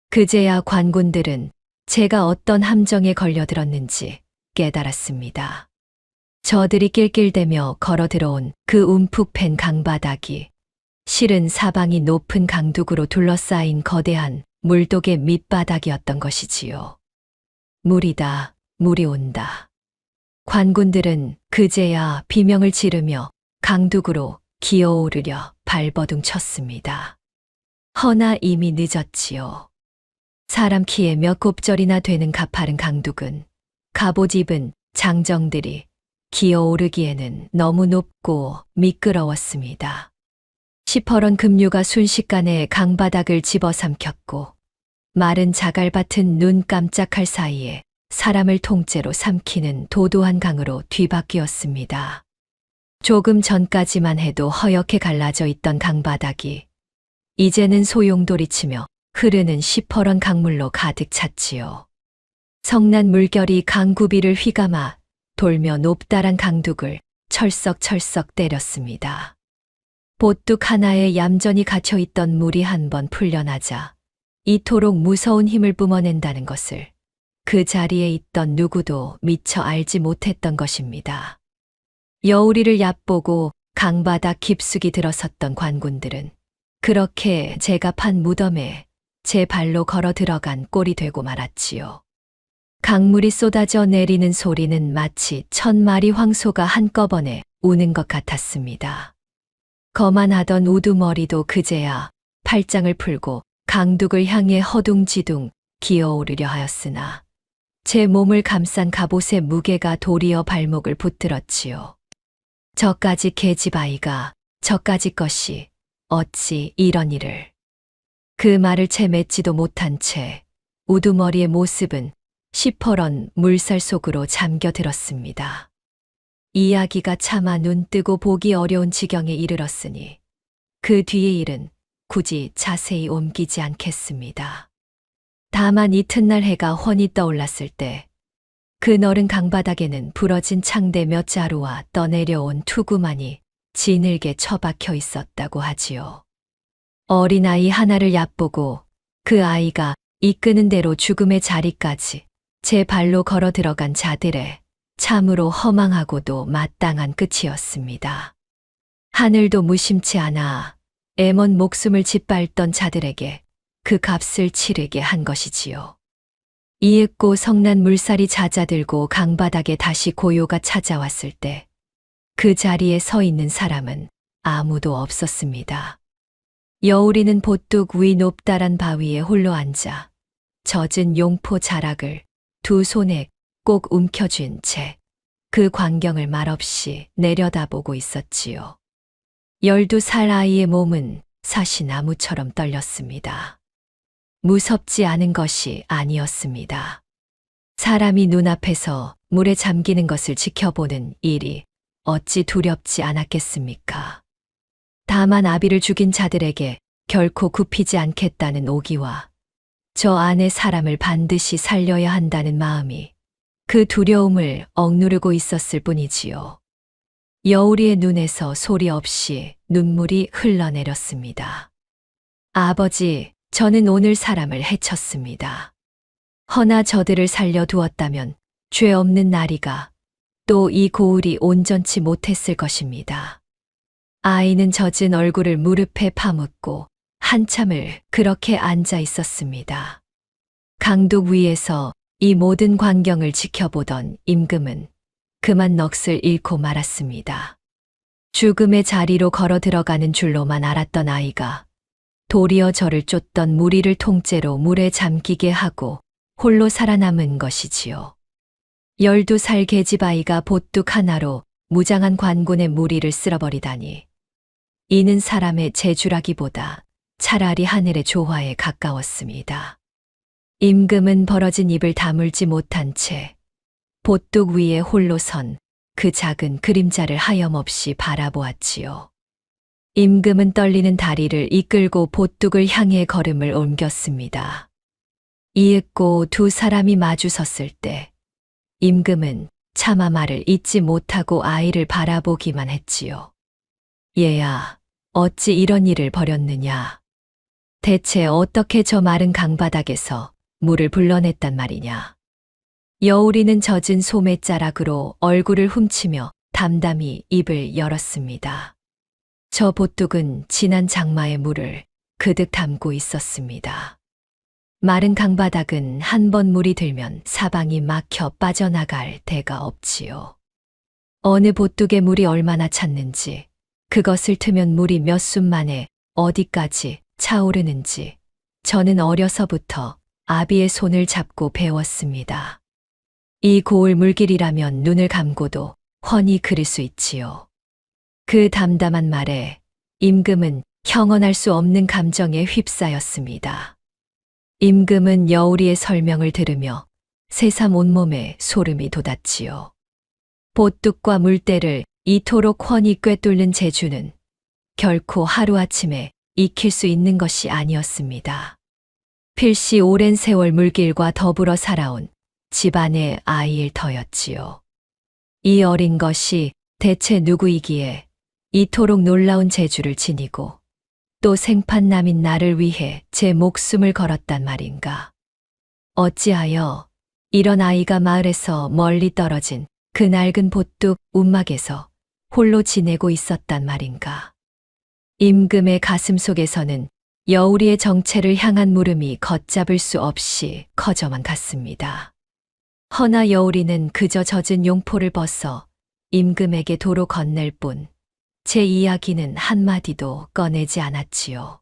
그제야 관군들은 제가 어떤 함정에 걸려들었는지 깨달았습니다. 저들이 낄낄대며 걸어 들어온 그 움푹 팬 강바닥이 실은 사방이 높은 강둑으로 둘러싸인 거대한 물독의 밑바닥이었던 것이지요. 물이다, 물이 온다. 관군들은 그제야 비명을 지르며 강둑으로 기어오르려 발버둥 쳤습니다. 허나 이미 늦었지요. 사람 키에 몇 곱절이나 되는 가파른 강둑은 갑옷 입은 장정들이 기어오르기에는 너무 높고 미끄러웠습니다. 시퍼런 급류가 순식간에 강바닥을 집어삼켰고 마른 자갈밭은 눈 깜짝할 사이에 사람을 통째로 삼키는 도도한 강으로 뒤바뀌었습니다. 조금 전까지만 해도 허옇게 갈라져 있던 강바닥이 이제는 소용돌이치며 흐르는 시퍼런 강물로 가득 찼지요. 성난 물결이 강구비를 휘감아 돌며 높다란 강둑을 철썩철썩 때렸습니다. 보뚝 하나에 얌전히 갇혀있던 물이 한번 풀려나자 이토록 무서운 힘을 뿜어낸다는 것을 그 자리에 있던 누구도 미처 알지 못했던 것입니다. 여우리를 얕보고 강바닥 깊숙이 들어섰던 관군들은 그렇게 제가 판 무덤에 제 발로 걸어 들어간 꼴이 되고 말았지요. 강물이 쏟아져 내리는 소리는 마치 1000마리 황소가 한꺼번에 우는 것 같았습니다. 거만하던 우두머리도 그제야 팔짱을 풀고 강둑을 향해 허둥지둥 기어오르려 하였으나 제 몸을 감싼 갑옷의 무게가 도리어 발목을 붙들었지요. 저까지 계집아이가 저까지 것이 어찌 이런 일을. 그 말을 채 맺지도 못한 채 우두머리의 모습은 시퍼런 물살 속으로 잠겨들었습니다. 이야기가 차마 눈 뜨고 보기 어려운 지경에 이르렀으니 그 뒤의 일은 굳이 자세히 옮기지 않겠습니다. 다만 이튿날 해가 훤히 떠올랐을 때 그 너른 강바닥에는 부러진 창대 몇 자루와 떠내려온 투구만이 진흙에 처박혀 있었다고 하지요. 어린아이 하나를 얕보고 그 아이가 이끄는 대로 죽음의 자리까지 제 발로 걸어 들어간 자들의 참으로 허망하고도 마땅한 끝이었습니다. 하늘도 무심치 않아 애먼 목숨을 짓밟던 자들에게 그 값을 치르게 한 것이지요. 이윽고 성난 물살이 잦아들고 강바닥에 다시 고요가 찾아왔을 때 그 자리에 서 있는 사람은 아무도 없었습니다. 여우리는 보뚝 위 높다란 바위에 홀로 앉아 젖은 용포 자락을 두 손에 꼭 움켜쥔 채 그 광경을 말없이 내려다보고 있었지요. 12살 아이의 몸은 사시나무처럼 떨렸습니다. 무섭지 않은 것이 아니었습니다. 사람이 눈앞에서 물에 잠기는 것을 지켜보는 일이 어찌 두렵지 않았겠습니까? 다만 아비를 죽인 자들에게 결코 굽히지 않겠다는 오기와 저 안의 사람을 반드시 살려야 한다는 마음이 그 두려움을 억누르고 있었을 뿐이지요. 여우리의 눈에서 소리 없이 눈물이 흘러내렸습니다. 아버지, 저는 오늘 사람을 해쳤습니다. 허나 저들을 살려두었다면 죄 없는 나리가 또 이 고울이 온전치 못했을 것입니다. 아이는 젖은 얼굴을 무릎에 파묻고 한참을 그렇게 앉아 있었습니다. 강둑 위에서 이 모든 광경을 지켜보던 임금은 그만 넋을 잃고 말았습니다. 죽음의 자리로 걸어 들어가는 줄로만 알았던 아이가 도리어 저를 쫓던 무리를 통째로 물에 잠기게 하고 홀로 살아남은 것이지요. 12살 계집아이가 보뚝 하나로 무장한 관군의 무리를 쓸어버리다니 이는 사람의 재주라기보다 차라리 하늘의 조화에 가까웠습니다. 임금은 벌어진 입을 다물지 못한 채 보뚝 위에 홀로 선 그 작은 그림자를 하염없이 바라보았지요. 임금은 떨리는 다리를 이끌고 보뚝을 향해 걸음을 옮겼습니다. 이윽고 두 사람이 마주 섰을 때 임금은 차마 말을 잇지 못하고 아이를 바라보기만 했지요. 얘야, 어찌 이런 일을 벌였느냐? 대체 어떻게 저 마른 강바닥에서 물을 불러냈단 말이냐? 여우리는 젖은 소매자락으로 얼굴을 훔치며 담담히 입을 열었습니다. 저 보뚝은 지난 장마의 물을 그득 담고 있었습니다. 마른 강바닥은 한 번 물이 들면 사방이 막혀 빠져나갈 데가 없지요. 어느 보뚝에 물이 얼마나 찼는지, 그것을 트면 물이 몇 순 만에 어디까지 차오르는지 저는 어려서부터 아비의 손을 잡고 배웠습니다. 이 고을 물길이라면 눈을 감고도 훤히 그릴 수 있지요. 그 담담한 말에 임금은 형언할 수 없는 감정에 휩싸였습니다. 임금은 여우리의 설명을 들으며 새삼 온몸에 소름이 돋았지요. 보뚝과 물때를 이토록 훤히 꿰뚫는 재주는 결코 하루아침에 익힐 수 있는 것이 아니었습니다. 필시 오랜 세월 물길과 더불어 살아온 집안의 아이일 터였지요. 이 어린 것이 대체 누구이기에 이토록 놀라운 재주를 지니고 또 생판남인 나를 위해 제 목숨을 걸었단 말인가. 어찌하여 이런 아이가 마을에서 멀리 떨어진 그 낡은 보뚝 움막에서 홀로 지내고 있었단 말인가. 임금의 가슴 속에서는 여우리의 정체를 향한 물음이 걷잡을 수 없이 커져만 갔습니다. 허나 여우리는 그저 젖은 용포를 벗어 임금에게 도로 건넬 뿐 제 이야기는 한마디도 꺼내지 않았지요.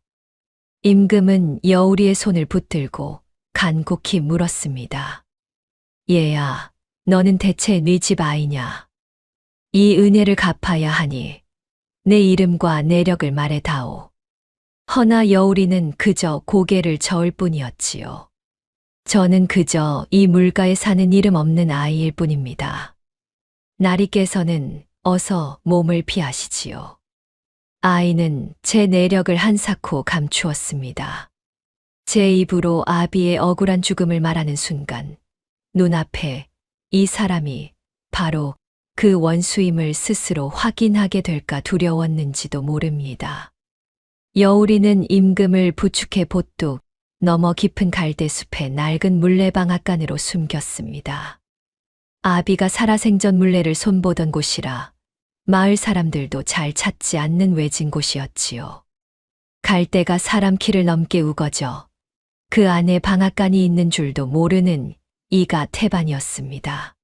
임금은 여우리의 손을 붙들고 간곡히 물었습니다. 얘야, 너는 대체 네 집 아이냐? 이 은혜를 갚아야 하니 내 이름과 내력을 말해다오. 허나 여우리는 그저 고개를 저을 뿐이었지요. 저는 그저 이 물가에 사는 이름 없는 아이일 뿐입니다. 날이 깨서는 어서 몸을 피하시지요. 아이는 제 내력을 한사코 감추었습니다. 제 입으로 아비의 억울한 죽음을 말하는 순간 눈앞에 이 사람이 바로 그 원수임을 스스로 확인하게 될까 두려웠는지도 모릅니다. 여울이는 임금을 부축해 보뚝 넘어 깊은 갈대숲의 낡은 물레방앗간으로 숨겼습니다. 아비가 살아생전 물레를 손보던 곳이라 마을 사람들도 잘 찾지 않는 외진 곳이었지요. 갈대가 사람 키를 넘게 우거져 그 안에 방앗간이 있는 줄도 모르는 이가 태반이었습니다.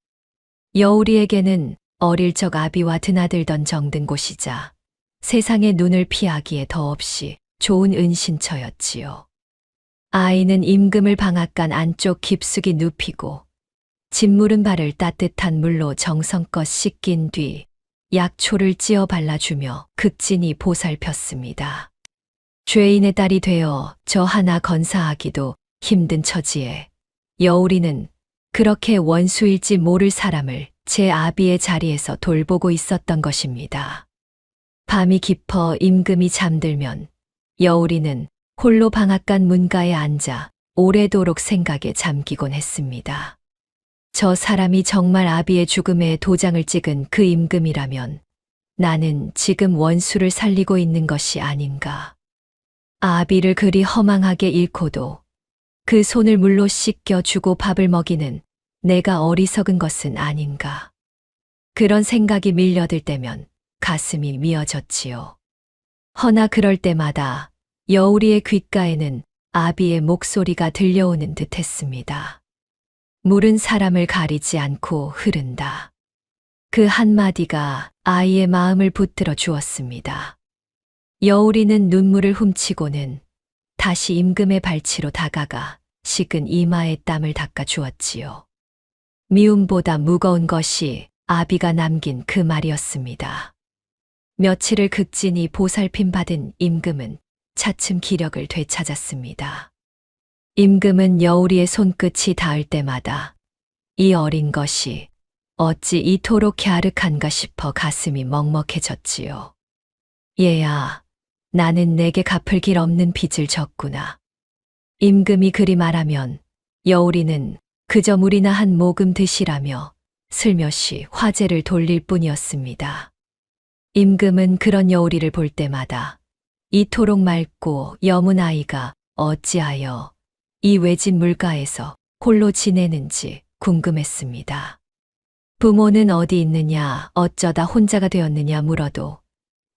여울이에게는 어릴 적 아비와 드나들던 정든 곳이자 세상의 눈을 피하기에 더없이 좋은 은신처였지요. 아이는 임금을 방앗간 안쪽 깊숙이 눕히고 짓무른 발을 따뜻한 물로 정성껏 씻긴 뒤 약초를 찧어 발라주며 극진히 보살폈습니다. 죄인의 딸이 되어 저 하나 건사하기도 힘든 처지에 여울이는 그렇게 원수일지 모를 사람을 제 아비의 자리에서 돌보고 있었던 것입니다. 밤이 깊어 임금이 잠들면 여울이는 홀로 방앗간 문가에 앉아 오래도록 생각에 잠기곤 했습니다. 저 사람이 정말 아비의 죽음에 도장을 찍은 그 임금이라면 나는 지금 원수를 살리고 있는 것이 아닌가. 아비를 그리 허망하게 잃고도 그 손을 물로 씻겨 주고 밥을 먹이는 내가 어리석은 것은 아닌가. 그런 생각이 밀려들 때면 가슴이 미어졌지요. 허나 그럴 때마다 여울이의 귓가에는 아비의 목소리가 들려오는 듯 했습니다. 물은 사람을 가리지 않고 흐른다. 그 한마디가 아이의 마음을 붙들어 주었습니다. 여울이는 눈물을 훔치고는 다시 임금의 발치로 다가가 식은 이마의 땀을 닦아 주었지요. 미움보다 무거운 것이 아비가 남긴 그 말이었습니다. 며칠을 극진히 보살핌 받은 임금은 차츰 기력을 되찾았습니다. 임금은 여울이의 손끝이 닿을 때마다 이 어린 것이 어찌 이토록 갸륵한가 싶어 가슴이 먹먹해졌지요. 얘야, 나는 내게 갚을 길 없는 빚을 졌구나. 임금이 그리 말하면 여울이는 그저 물이나 한 모금 드시라며 슬며시 화제를 돌릴 뿐이었습니다. 임금은 그런 여울이를 볼 때마다 이토록 맑고 여문 아이가 어찌하여 이 외진 물가에서 홀로 지내는지 궁금했습니다. 부모는 어디 있느냐, 어쩌다 혼자가 되었느냐 물어도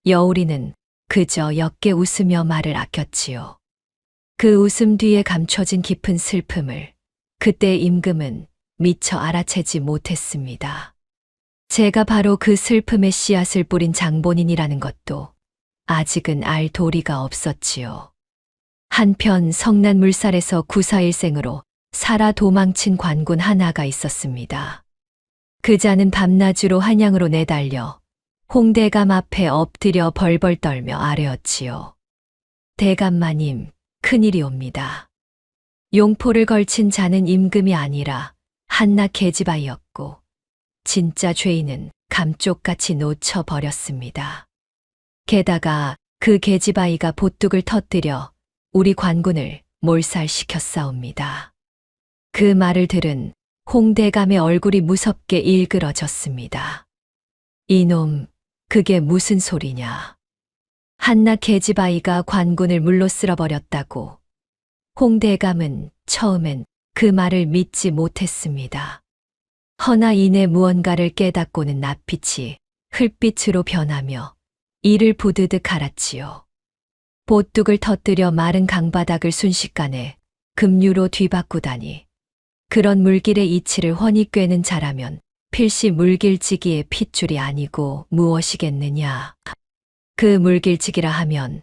여울이는 그저 옅게 웃으며 말을 아꼈지요. 그 웃음 뒤에 감춰진 깊은 슬픔을 그때 임금은 미처 알아채지 못했습니다. 제가 바로 그 슬픔의 씨앗을 뿌린 장본인이라는 것도 아직은 알 도리가 없었지요. 한편 성난 물살에서 구사일생으로 살아 도망친 관군 하나가 있었습니다. 그 자는 밤낮으로 한양으로 내달려 홍대감 앞에 엎드려 벌벌 떨며 아뢰었지요. 대감마님, 큰일이옵니다. 용포를 걸친 자는 임금이 아니라 한낱 계집아이였고 진짜 죄인은 감쪽같이 놓쳐버렸습니다. 게다가 그 계집아이가 보뚝을 터뜨려 우리 관군을 몰살시켰사옵니다. 그 말을 들은 홍대감의 얼굴이 무섭게 일그러졌습니다. 이놈, 그게 무슨 소리냐. 한낱 계집아이가 관군을 물로 쓸어버렸다고. 홍대감은 처음엔 그 말을 믿지 못했습니다. 허나 이내 무언가를 깨닫고는 낯빛이 흙빛으로 변하며 이를 부드득 갈았지요. 보뚝을 터뜨려 마른 강바닥을 순식간에 급류로 뒤바꾸다니 그런 물길의 이치를 훤히 꿰는 자라면 필시 물길치기의 핏줄이 아니고 무엇이겠느냐. 그 물길치기라 하면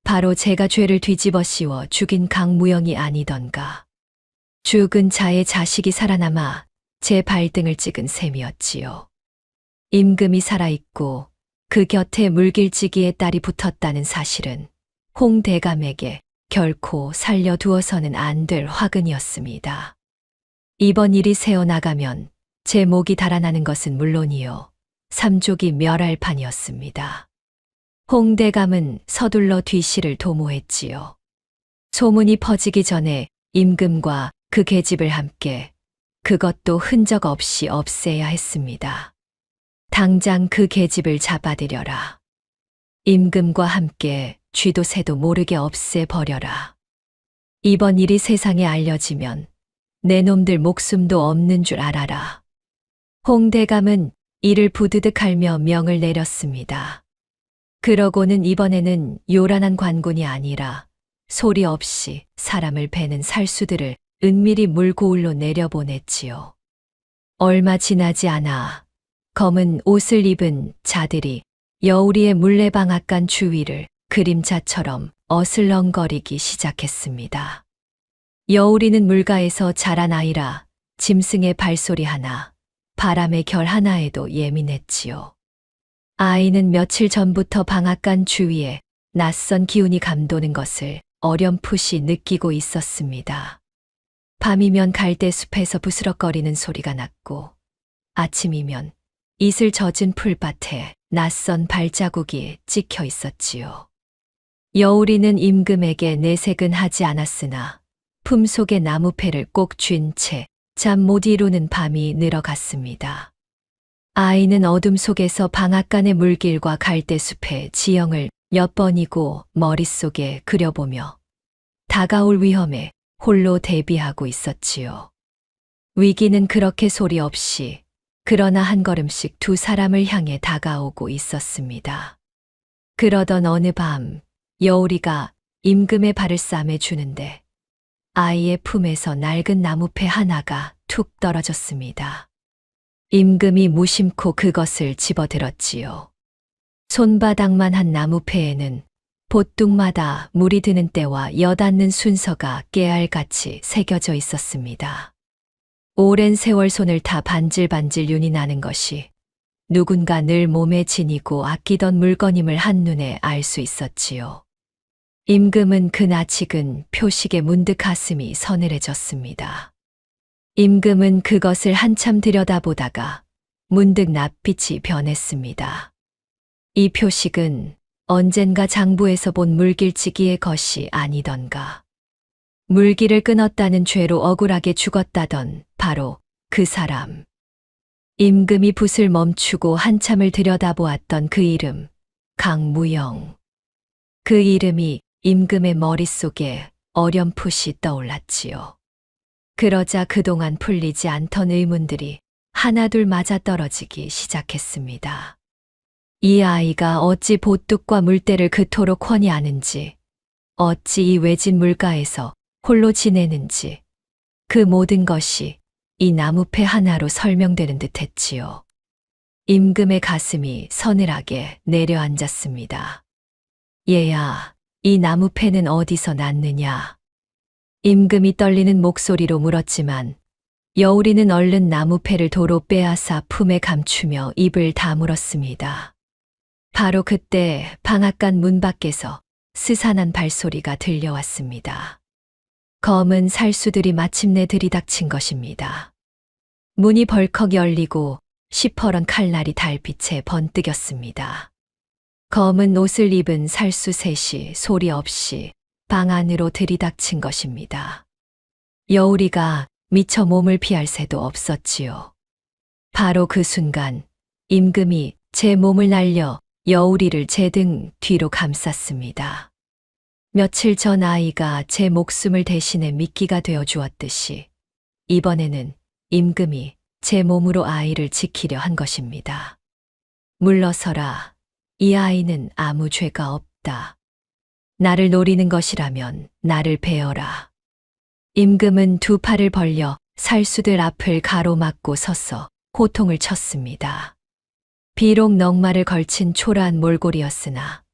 바로 제가 죄를 뒤집어 씌워 죽인 강무영이 아니던가. 죽은 자의 자식이 살아남아 제 발등을 찍은 셈이었지요. 임금이 살아있고 그 곁에 물길치기의 딸이 붙었다는 사실은 홍 대감에게 결코 살려두어서는 안 될 화근이었습니다. 이번 일이 새어나가면 제 목이 달아나는 것은 물론이요. 삼족이 멸할 판이었습니다. 홍대감은 서둘러 뒤씨를 도모했지요. 소문이 퍼지기 전에 임금과 그 계집을 함께 그것도 흔적 없이 없애야 했습니다. 당장 그 계집을 잡아들여라. 임금과 함께 쥐도 새도 모르게 없애버려라. 이번 일이 세상에 알려지면 내 놈들 목숨도 없는 줄 알아라. 홍대감은 이를 부드득 할며 명을 내렸습니다. 그러고는 이번에는 요란한 관군이 아니라 소리 없이 사람을 베는 살수들을 은밀히 물고울로 내려보냈지요. 얼마 지나지 않아 검은 옷을 입은 자들이 여우리의 물레방앗간 주위를 그림자처럼 어슬렁거리기 시작했습니다. 여우리는 물가에서 자란 아이라 짐승의 발소리 하나, 바람의 결 하나에도 예민했지요. 아이는 며칠 전부터 방앗간 주위에 낯선 기운이 감도는 것을 어렴풋이 느끼고 있었습니다. 밤이면 갈대숲에서 부스럭거리는 소리가 났고, 아침이면 이슬 젖은 풀밭에 낯선 발자국이 찍혀 있었지요. 여우리는 임금에게 내색은 하지 않았으나 품속의 나무패를 꼭 쥔 채 잠 못 이루는 밤이 늘어갔습니다. 아이는 어둠 속에서 방앗간의 물길과 갈대숲의 지형을 몇 번이고 머릿속에 그려보며 다가올 위험에 홀로 대비하고 있었지요. 위기는 그렇게 소리 없이 그러나 한 걸음씩 두 사람을 향해 다가오고 있었습니다. 그러던 어느 밤 여우리가 임금의 발을 싸매 주는데 아이의 품에서 낡은 나무패 하나가 툭 떨어졌습니다. 임금이 무심코 그것을 집어들었지요. 손바닥만 한 나무패에는 보뚝마다 물이 드는 때와 엿닿는 순서가 깨알같이 새겨져 있었습니다. 오랜 세월 손을 타 반질반질 윤이 나는 것이 누군가 늘 몸에 지니고 아끼던 물건임을 한눈에 알 수 있었지요. 임금은 그 낯익은 표식에 문득 가슴이 서늘해졌습니다. 임금은 그것을 한참 들여다보다가 문득 낯빛이 변했습니다. 이 표식은 언젠가 장부에서 본 물길치기의 것이 아니던가. 물길을 끊었다는 죄로 억울하게 죽었다던 바로 그 사람. 임금이 붓을 멈추고 한참을 들여다보았던 그 이름, 강무영. 그 이름이 임금의 머릿속에 어렴풋이 떠올랐지요. 그러자 그동안 풀리지 않던 의문들이 하나둘 맞아떨어지기 시작했습니다. 이 아이가 어찌 보뚝과 물때를 그토록 훤히 아는지, 어찌 이 외진 물가에서 홀로 지내는지, 그 모든 것이 이 나무패 하나로 설명되는 듯했지요. 임금의 가슴이 서늘하게 내려앉았습니다. 얘야, 이 나무패는 어디서 났느냐? 임금이 떨리는 목소리로 물었지만 여우리는 얼른 나무패를 도로 빼앗아 품에 감추며 입을 다물었습니다. 바로 그때 방앗간 문 밖에서 스산한 발소리가 들려왔습니다. 검은 살수들이 마침내 들이닥친 것입니다. 문이 벌컥 열리고 시퍼런 칼날이 달빛에 번뜩였습니다. 검은 옷을 입은 살수 셋이 소리 없이 방 안으로 들이닥친 것입니다. 여우리가 미처 몸을 피할 새도 없었지요. 바로 그 순간 임금이 제 몸을 날려 여우리를 제 등 뒤로 감쌌습니다. 며칠 전 아이가 제 목숨을 대신해 미끼가 되어 주었듯이 이번에는 임금이 제 몸으로 아이를 지키려 한 것입니다. 물러서라. 이 아이는 아무 죄가 없다. 나를 노리는 것이라면 나를 베어라. 임금은 두 팔을 벌려 살수들 앞을 가로막고 서서 호통을 쳤습니다. 비록 넉마를 걸친 초라한 몰골이었으나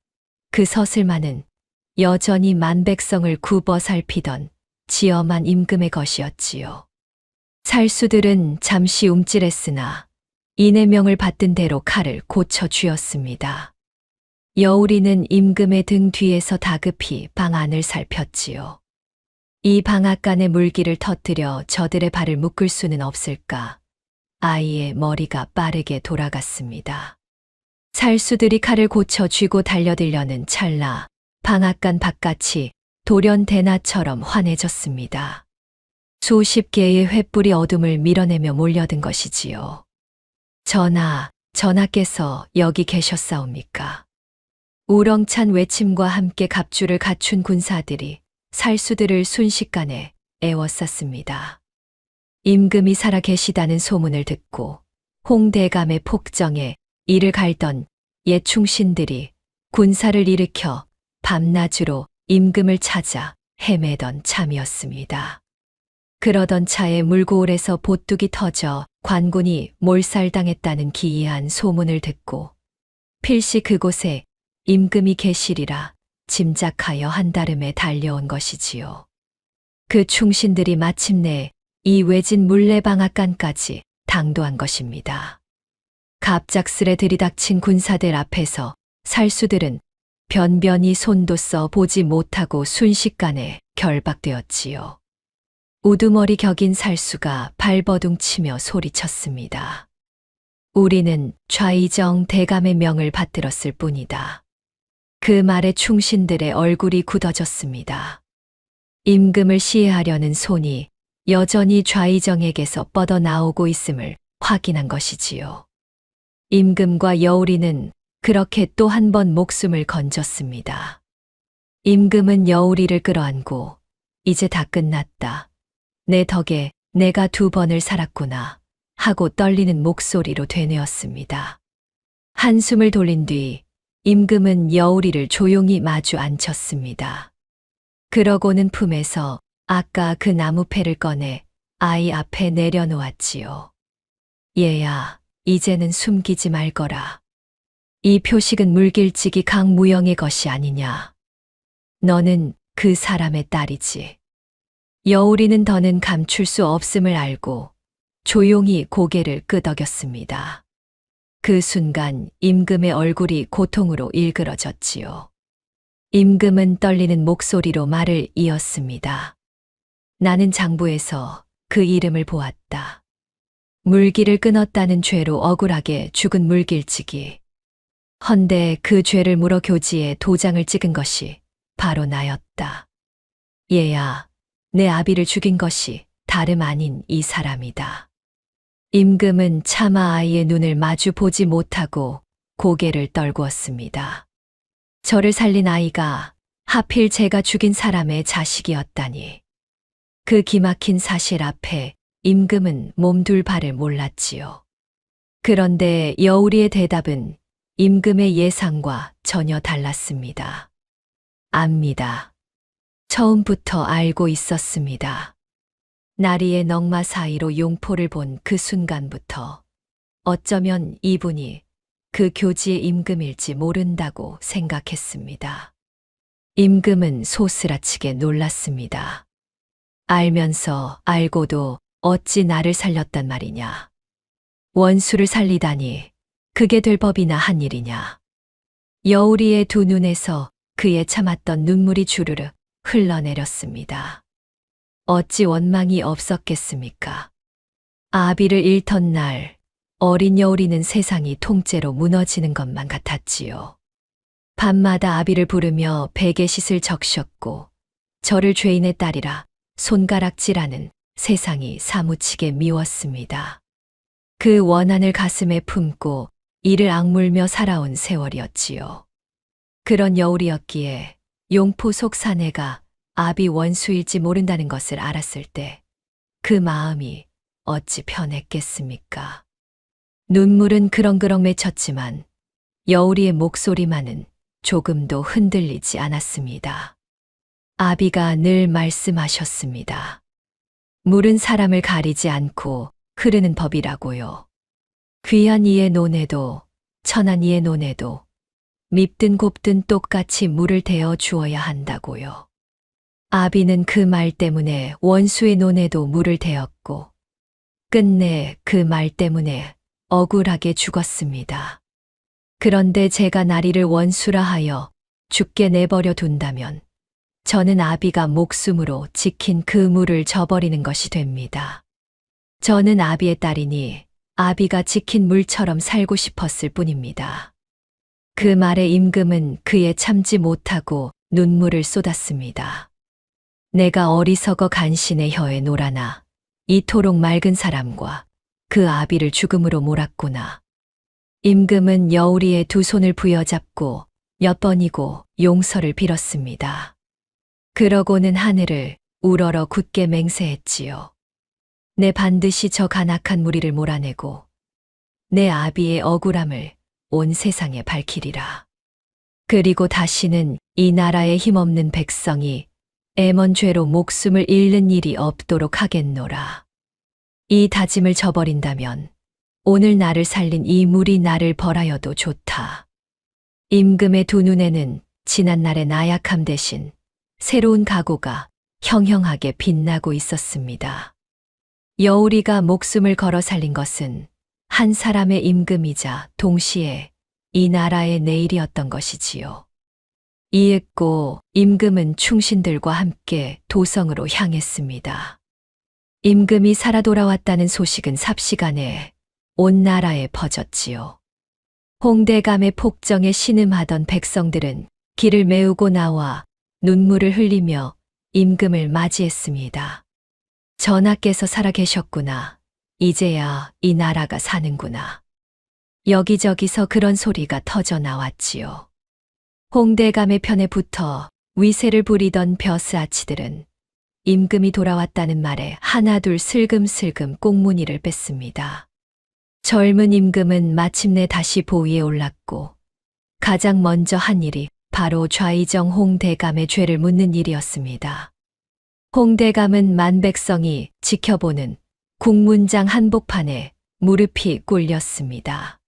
그 서슬만은 여전히 만백성을 굽어 살피던 지엄한 임금의 것이었지요. 살수들은 잠시 움찔했으나 인의 명을 받든 대로 칼을 고쳐 쥐었습니다. 여우리는 임금의 등 뒤에서 다급히 방 안을 살폈지요. 이 방앗간의 물기를 터뜨려 저들의 발을 묶을 수는 없을까? 아이의 머리가 빠르게 돌아갔습니다. 살수들이 칼을 고쳐 쥐고 달려들려는 찰나 방앗간 바깥이 돌연대나처럼 환해졌습니다. 수십 개의 횃불이 어둠을 밀어내며 몰려든 것이지요. 전하께서 여기 계셨사옵니까? 우렁찬 외침과 함께 갑주를 갖춘 군사들이 살수들을 순식간에 에워쌌습니다. 임금이 살아 계시다는 소문을 듣고 홍대감의 폭정에 이를 갈던 옛 충신들이 군사를 일으켜 밤낮으로 임금을 찾아 헤매던 참이었습니다. 그러던 차에 물고울에서 보뚝이 터져 관군이 몰살당했다는 기이한 소문을 듣고 필시 그곳에 임금이 계시리라 짐작하여 한달음에 달려온 것이지요. 그 충신들이 마침내 이 외진 물레방앗간까지 당도한 것입니다. 갑작스레 들이닥친 군사들 앞에서 살수들은 변변히 손도 써 보지 못하고 순식간에 결박되었지요. 우두머리 격인 살수가 발버둥치며 소리쳤습니다. 우리는 좌의정 대감의 명을 받들었을 뿐이다. 그 말에 충신들의 얼굴이 굳어졌습니다. 임금을 시해하려는 손이 여전히 좌의정에게서 뻗어나오고 있음을 확인한 것이지요. 임금과 여우리는 그렇게 또 한 번 목숨을 건졌습니다. 임금은 여우리를 끌어안고 이제 다 끝났다. 내 덕에 내가 2번을 살았구나 하고 떨리는 목소리로 되뇌었습니다. 한숨을 돌린 뒤 임금은 여우리를 조용히 마주 앉혔습니다. 그러고는 품에서 아까 그 나무패를 꺼내 아이 앞에 내려놓았지요. 얘야, 이제는 숨기지 말거라. 이 표식은 물길지기 강무영의 것이 아니냐. 너는 그 사람의 딸이지. 여우리는 더는 감출 수 없음을 알고 조용히 고개를 끄덕였습니다. 그 순간 임금의 얼굴이 고통으로 일그러졌지요. 임금은 떨리는 목소리로 말을 이었습니다. 나는 장부에서 그 이름을 보았다. 물기를 끊었다는 죄로 억울하게 죽은 물길치기. 헌데 그 죄를 물어 교지에 도장을 찍은 것이 바로 나였다. 얘야, 내 아비를 죽인 것이 다름 아닌 이 사람이다. 임금은 차마 아이의 눈을 마주 보지 못하고 고개를 떨구었습니다. 저를 살린 아이가 하필 제가 죽인 사람의 자식이었다니. 그 기막힌 사실 앞에 임금은 몸둘 바를 몰랐지요. 그런데 여우리의 대답은 임금의 예상과 전혀 달랐습니다. 압니다. 처음부터 알고 있었습니다. 나리의 넝마 사이로 용포를 본 그 순간부터 어쩌면 이분이 그 교지의 임금일지 모른다고 생각했습니다. 임금은 소스라치게 놀랐습니다. 알면서 알고도 어찌 나를 살렸단 말이냐. 원수를 살리다니 그게 될 법이나 한 일이냐. 여우리의 2 눈에서 그의 참았던 눈물이 주르르 흘러내렸습니다. 어찌 원망이 없었겠습니까? 아비를 잃던 날 어린 여우리는 세상이 통째로 무너지는 것만 같았지요. 밤마다 아비를 부르며 베개싯을 적셨고 저를 죄인의 딸이라 손가락질하는 세상이 사무치게 미웠습니다. 그 원한을 가슴에 품고 이를 악물며 살아온 세월이었지요. 그런 여울이었기에 용포 속 사내가 아비 원수일지 모른다는 것을 알았을 때 그 마음이 어찌 편했겠습니까? 눈물은 그렁그렁 맺혔지만 여울이의 목소리만은 조금도 흔들리지 않았습니다. 아비가 늘 말씀하셨습니다. 물은 사람을 가리지 않고 흐르는 법이라고요. 귀한 이의 논에도 천한 이의 논에도 밉든 곱든 똑같이 물을 대어 주어야 한다고요. 아비는 그 말 때문에 원수의 논에도 물을 대었고 끝내 그 말 때문에 억울하게 죽었습니다. 그런데 제가 나리를 원수라 하여 죽게 내버려 둔다면 저는 아비가 목숨으로 지킨 그 물을 저버리는 것이 됩니다. 저는 아비의 딸이니 아비가 지킨 물처럼 살고 싶었을 뿐입니다. 그 말에 임금은 그에 참지 못하고 눈물을 쏟았습니다. 내가 어리석어 간신의 혀에 놀아나 이토록 맑은 사람과 그 아비를 죽음으로 몰았구나. 임금은 여우리의 두 손을 부여잡고 몇 번이고 용서를 빌었습니다. 그러고는 하늘을 우러러 굳게 맹세했지요. 내 반드시 저 간악한 무리를 몰아내고 내 아비의 억울함을 온 세상에 밝히리라. 그리고 다시는 이 나라에 힘없는 백성이 애먼 죄로 목숨을 잃는 일이 없도록 하겠노라. 이 다짐을 저버린다면 오늘 나를 살린 이 물이 나를 벌하여도 좋다. 임금의 두 눈에는 지난날의 나약함 대신 새로운 각오가 형형하게 빛나고 있었습니다. 여우리가 목숨을 걸어 살린 것은 한 사람의 임금이자 동시에 이 나라의 내일이었던 것이지요. 이윽고 임금은 충신들과 함께 도성으로 향했습니다. 임금이 살아 돌아왔다는 소식은 삽시간에 온 나라에 퍼졌지요. 홍대감의 폭정에 신음하던 백성들은 길을 메우고 나와 눈물을 흘리며 임금을 맞이했습니다. 전하께서 살아 계셨구나. 이제야 이 나라가 사는구나. 여기저기서 그런 소리가 터져 나왔지요. 홍대감의 편에 붙어 위세를 부리던 벼스아치들은 임금이 돌아왔다는 말에 하나둘 슬금슬금 꽁무니를 뺐습니다. 젊은 임금은 마침내 다시 보위에 올랐고 가장 먼저 한 일이 바로 좌의정 홍대감의 죄를 묻는 일이었습니다. 홍대감은 만백성이 지켜보는 국문장 한복판에 무릎이 꿇렸습니다.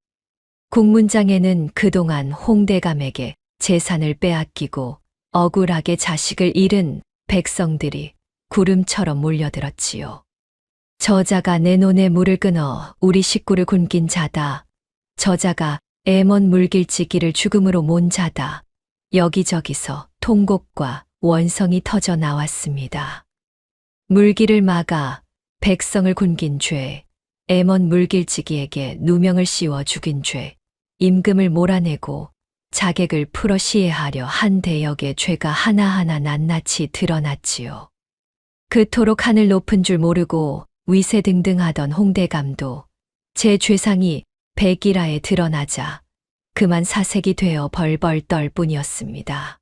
국문장에는 그동안 홍대감에게 재산을 빼앗기고 억울하게 자식을 잃은 백성들이 구름처럼 몰려들었지요. 저자가 내 논에 물을 끊어 우리 식구를 굶긴 자다. 저자가 애먼 물길치기를 죽음으로 몬 자다. 여기저기서 통곡과 원성이 터져 나왔습니다. 물길을 막아 백성을 굶긴 죄, 애먼 물길치기에게 누명을 씌워 죽인 죄, 임금을 몰아내고 자객을 풀어 시해하려 한 대역의 죄가 하나하나 낱낱이 드러났지요. 그토록 하늘 높은 줄 모르고 위세등등하던 홍대감도 제 죄상이 백일하에 드러나자 그만 사색이 되어 벌벌 떨 뿐이었습니다.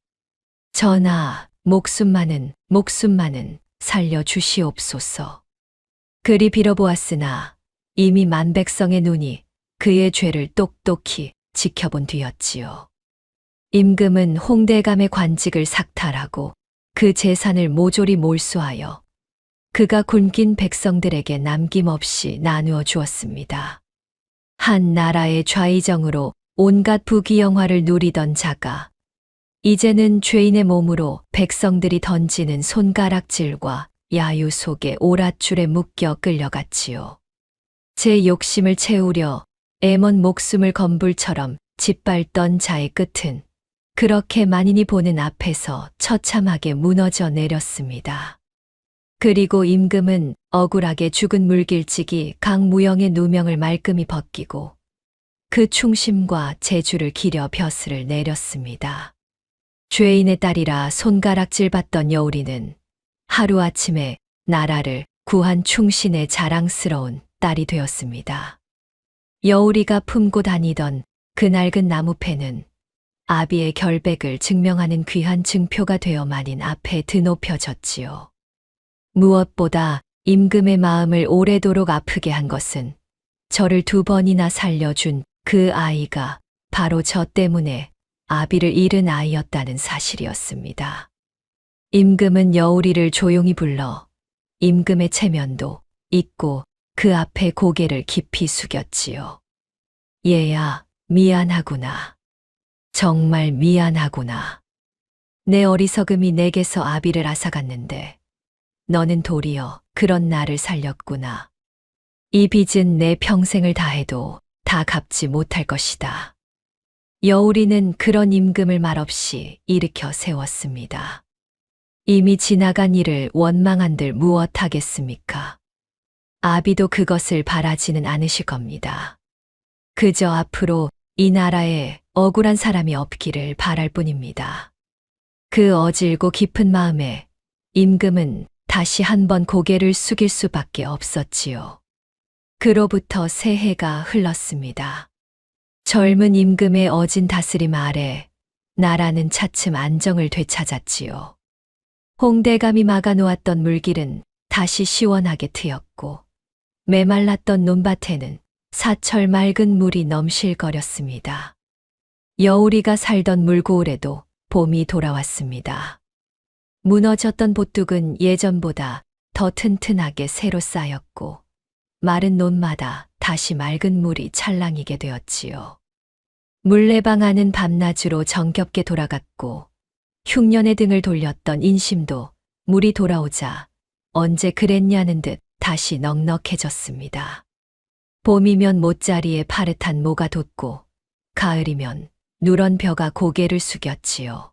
전하, 목숨만은 살려주시옵소서. 그리 빌어보았으나 이미 만백성의 눈이 그의 죄를 똑똑히 지켜본 뒤였지요. 임금은 홍대감의 관직을 삭탈하고 그 재산을 모조리 몰수하여 그가 굶긴 백성들에게 남김없이 나누어 주었습니다. 한 나라의 좌의정으로 온갖 부귀영화를 누리던 자가 이제는 죄인의 몸으로 백성들이 던지는 손가락질과 야유 속에 오랏줄에 묶여 끌려갔지요. 제 욕심을 채우려 애먼 목숨을 건불처럼 짓밟던 자의 끝은 그렇게 만인이 보는 앞에서 처참하게 무너져 내렸습니다. 그리고 임금은 억울하게 죽은 물길치기 강무영의 누명을 말끔히 벗기고 그 충심과 재주를 기려 벼슬을 내렸습니다. 죄인의 딸이라 손가락질 받던 여우리는 하루아침에 나라를 구한 충신의 자랑스러운 딸이 되었습니다. 여우리가 품고 다니던 그 낡은 나무패는 아비의 결백을 증명하는 귀한 증표가 되어 만인 앞에 드높여졌지요. 무엇보다 임금의 마음을 오래도록 아프게 한 것은 저를 2번이나 살려준 그 아이가 바로 저 때문에 아비를 잃은 아이였다는 사실이었습니다. 임금은 여우리를 조용히 불러 임금의 체면도 잊고 그 앞에 고개를 깊이 숙였지요. 얘야, 미안하구나. 정말 미안하구나. 내 어리석음이 내게서 아비를 앗아갔는데 너는 도리어 그런 나를 살렸구나. 이 빚은 내 평생을 다해도 다 갚지 못할 것이다. 여우리는 그런 임금을 말없이 일으켜 세웠습니다. 이미 지나간 일을 원망한들 무엇하겠습니까? 아비도 그것을 바라지는 않으실 겁니다. 그저 앞으로 이 나라에 억울한 사람이 없기를 바랄 뿐입니다. 그 어질고 깊은 마음에 임금은 다시 한번 고개를 숙일 수밖에 없었지요. 그로부터 새해가 흘렀습니다. 젊은 임금의 어진 다스림 아래 나라는 차츰 안정을 되찾았지요. 홍대감이 막아놓았던 물길은 다시 시원하게 트였고 메말랐던 논밭에는 사철 맑은 물이 넘실거렸습니다. 여우리가 살던 물고을에도 봄이 돌아왔습니다. 무너졌던 보뚝은 예전보다 더 튼튼하게 새로 쌓였고 마른 논마다 다시 맑은 물이 찰랑이게 되었지요. 물레방 안은 밤낮으로 정겹게 돌아갔고 흉년의 등을 돌렸던 인심도 물이 돌아오자 언제 그랬냐는 듯 다시 넉넉해졌습니다. 봄이면 못자리에 파릇한 모가 돋고 가을이면 누런 벼가 고개를 숙였지요.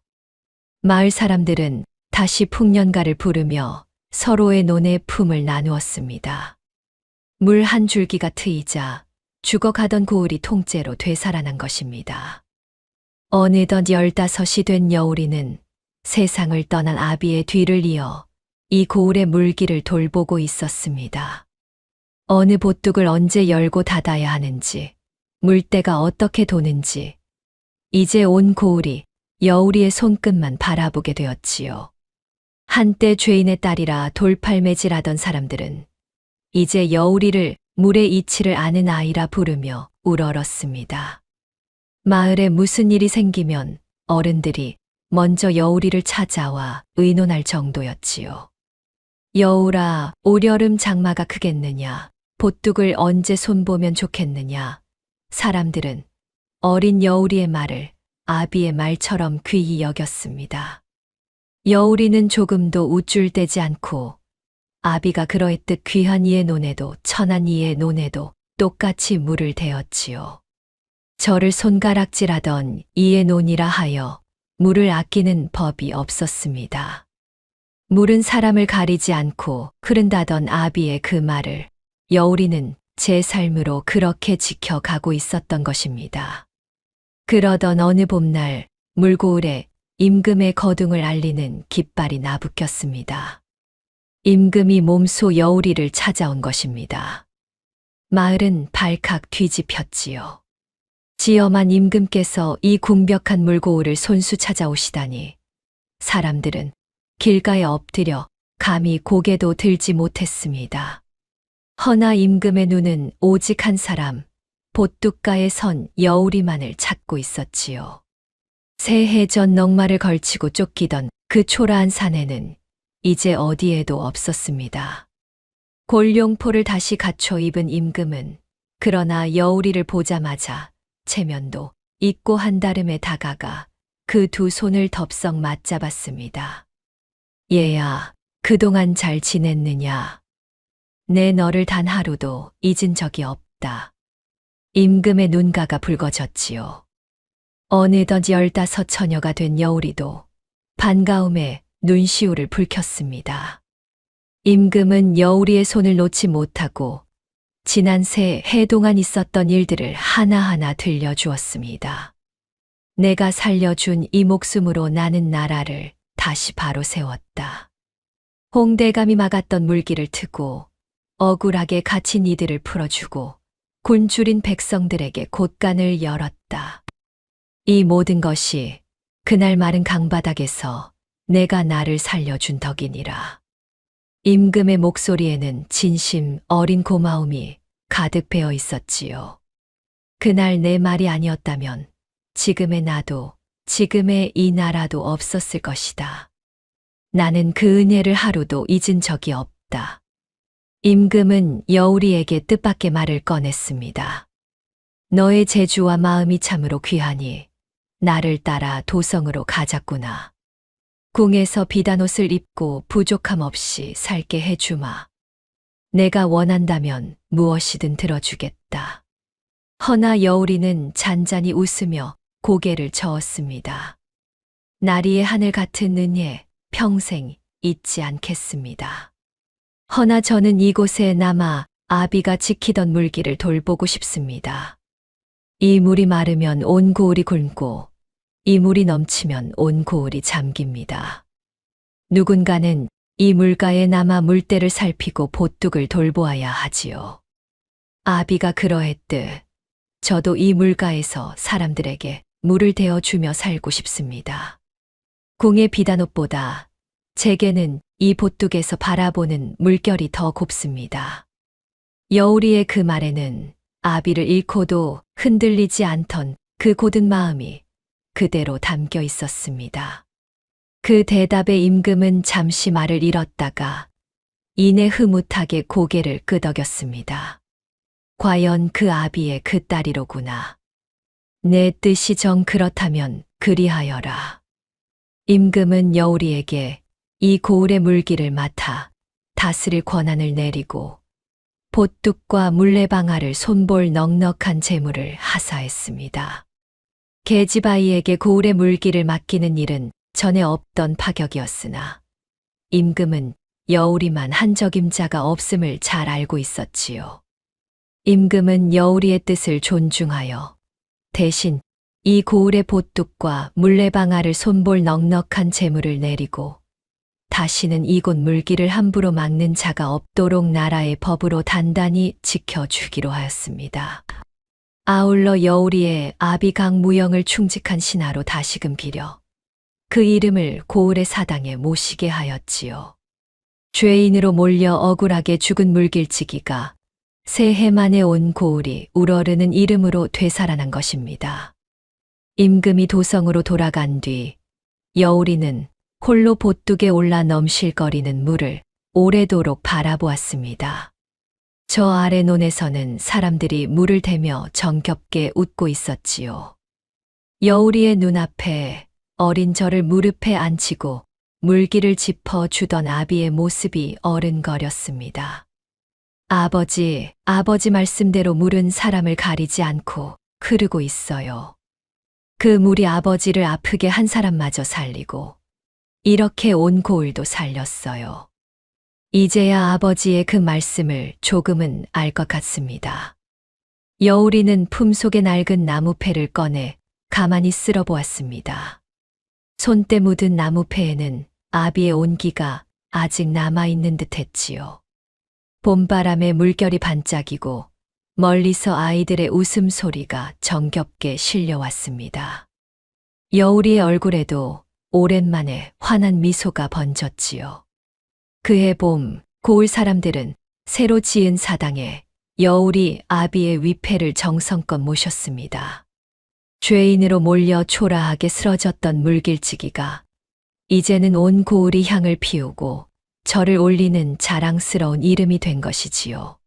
마을 사람들은 다시 풍년가를 부르며 서로의 논의 품을 나누었습니다. 물 한 줄기가 트이자 죽어가던 고을이 통째로 되살아난 것입니다. 어느덧 15이 된 여우리는 세상을 떠난 아비의 뒤를 이어 이 고을의 물길을 돌보고 있었습니다. 어느 보뚝을 언제 열고 닫아야 하는지, 물때가 어떻게 도는지, 이제 온 고을이 여우리의 손끝만 바라보게 되었지요. 한때 죄인의 딸이라 돌팔매질하던 사람들은 이제 여우리를 물의 이치를 아는 아이라 부르며 우러렀습니다. 마을에 무슨 일이 생기면 어른들이 먼저 여우리를 찾아와 의논할 정도였지요. 여우라, 올여름 장마가 크겠느냐, 보뚝을 언제 손보면 좋겠느냐. 사람들은 어린 여우리의 말을 아비의 말처럼 귀히 여겼습니다. 여우리는 조금도 우쭐대지 않고 아비가 그러했듯 귀한 이의 논에도 천한 이의 논에도 똑같이 물을 대었지요. 저를 손가락질하던 이의 논이라 하여 물을 아끼는 법이 없었습니다. 물은 사람을 가리지 않고 흐른다던 아비의 그 말을 여우리는 제 삶으로 그렇게 지켜가고 있었던 것입니다. 그러던 어느 봄날 물고을에 임금의 거둥을 알리는 깃발이 나부꼈습니다. 임금이 몸소 여우리를 찾아온 것입니다. 마을은 발칵 뒤집혔지요. 지엄한 임금께서 이 궁벽한 물고을을 손수 찾아오시다니 사람들은 길가에 엎드려 감히 고개도 들지 못했습니다. 허나 임금의 눈은 오직 한 사람, 보뚝가에 선 여우리만을 찾고 있었지요. 새해 전 넉마를 걸치고 쫓기던 그 초라한 사내는 이제 어디에도 없었습니다. 골룡포를 다시 갖춰 입은 임금은 그러나 여우리를 보자마자 체면도 잊고 한달음에 다가가 그 두 손을 덥석 맞잡았습니다. 얘야, 그동안 잘 지냈느냐? 내 너를 단 하루도 잊은 적이 없다. 임금의 눈가가 붉어졌지요. 어느덧 15 처녀가 된 여우리도 반가움에 눈시울을 붉혔습니다. 임금은 여우리의 손을 놓지 못하고 지난 새해 동안 있었던 일들을 하나하나 들려주었습니다. 내가 살려준 이 목숨으로 나는 나라를 다시 바로 세웠다. 홍대감이 막았던 물길을 트고 억울하게 갇힌 이들을 풀어주고 굶주린 백성들에게 곳간을 열었다. 이 모든 것이 그날 마른 강바닥에서 내가 나를 살려준 덕이니라. 임금의 목소리에는 진심 어린 고마움이 가득 배어 있었지요. 그날 내 말이 아니었다면 지금의 나도 지금의 이 나라도 없었을 것이다. 나는 그 은혜를 하루도 잊은 적이 없다. 임금은 여우리에게 뜻밖의 말을 꺼냈습니다. 너의 재주와 마음이 참으로 귀하니 나를 따라 도성으로 가자꾸나. 궁에서 비단옷을 입고 부족함 없이 살게 해주마. 내가 원한다면 무엇이든 들어주겠다. 허나 여우리는 잔잔히 웃으며 고개를 저었습니다. 나리의 하늘 같은 은혜, 평생 잊지 않겠습니다. 허나 저는 이곳에 남아 아비가 지키던 물길을 돌보고 싶습니다. 이 물이 마르면 온 고을이 굶고 이 물이 넘치면 온 고을이 잠깁니다. 누군가는 이 물가에 남아 물때를 살피고 보뚝을 돌보아야 하지요. 아비가 그러했듯 저도 이 물가에서 사람들에게 물을 대어주며 살고 싶습니다. 공의 비단옷보다 제게는 이 보뚝에서 바라보는 물결이 더 곱습니다. 여우리의 그 말에는 아비를 잃고도 흔들리지 않던 그 고든 마음이 그대로 담겨 있었습니다. 그 대답에 임금은 잠시 말을 잃었다가 이내 흐뭇하게 고개를 끄덕였습니다. 과연 그 아비의 그 딸이로구나. 내 뜻이 정 그렇다면 그리하여라. 임금은 여우리에게 이 고을의 물길을 맡아 다스릴 권한을 내리고 보뚝과 물레방아를 손볼 넉넉한 재물을 하사했습니다. 계집아이에게 고을의 물길을 맡기는 일은 전에 없던 파격이었으나 임금은 여우리만 한 적임자가 없음을 잘 알고 있었지요. 임금은 여우리의 뜻을 존중하여 대신 이 고을의 보뚝과 물레방아를 손볼 넉넉한 재물을 내리고 다시는 이곳 물길을 함부로 막는 자가 없도록 나라의 법으로 단단히 지켜주기로 하였습니다. 아울러 여우리의 아비강 무영을 충직한 신하로 다시금 기려 그 이름을 고을의 사당에 모시게 하였지요. 죄인으로 몰려 억울하게 죽은 물길치기가 새해 만에 온 고을이 우러르는 이름으로 되살아난 것입니다. 임금이 도성으로 돌아간 뒤 여우리는 홀로 보뚝에 올라 넘실거리는 물을 오래도록 바라보았습니다. 저 아래 논에서는 사람들이 물을 대며 정겹게 웃고 있었지요. 여우리의 눈앞에 어린 저를 무릎에 앉히고 물기를 짚어 주던 아비의 모습이 어른거렸습니다. 아버지 말씀대로 물은 사람을 가리지 않고 흐르고 있어요. 그 물이 아버지를 아프게 한 사람마저 살리고 이렇게 온 고을도 살렸어요. 이제야 아버지의 그 말씀을 조금은 알 것 같습니다. 여우리는 품속에 낡은 나무패를 꺼내 가만히 쓸어 보았습니다. 손때 묻은 나무패에는 아비의 온기가 아직 남아있는 듯 했지요. 봄바람에 물결이 반짝이고 멀리서 아이들의 웃음소리가 정겹게 실려왔습니다. 여우리의 얼굴에도 오랜만에 환한 미소가 번졌지요. 그해 봄 고을 사람들은 새로 지은 사당에 여우리 아비의 위패를 정성껏 모셨습니다. 죄인으로 몰려 초라하게 쓰러졌던 물길치기가 이제는 온 고을이 향을 피우고 절을 올리는 자랑스러운 이름이 된 것이지요.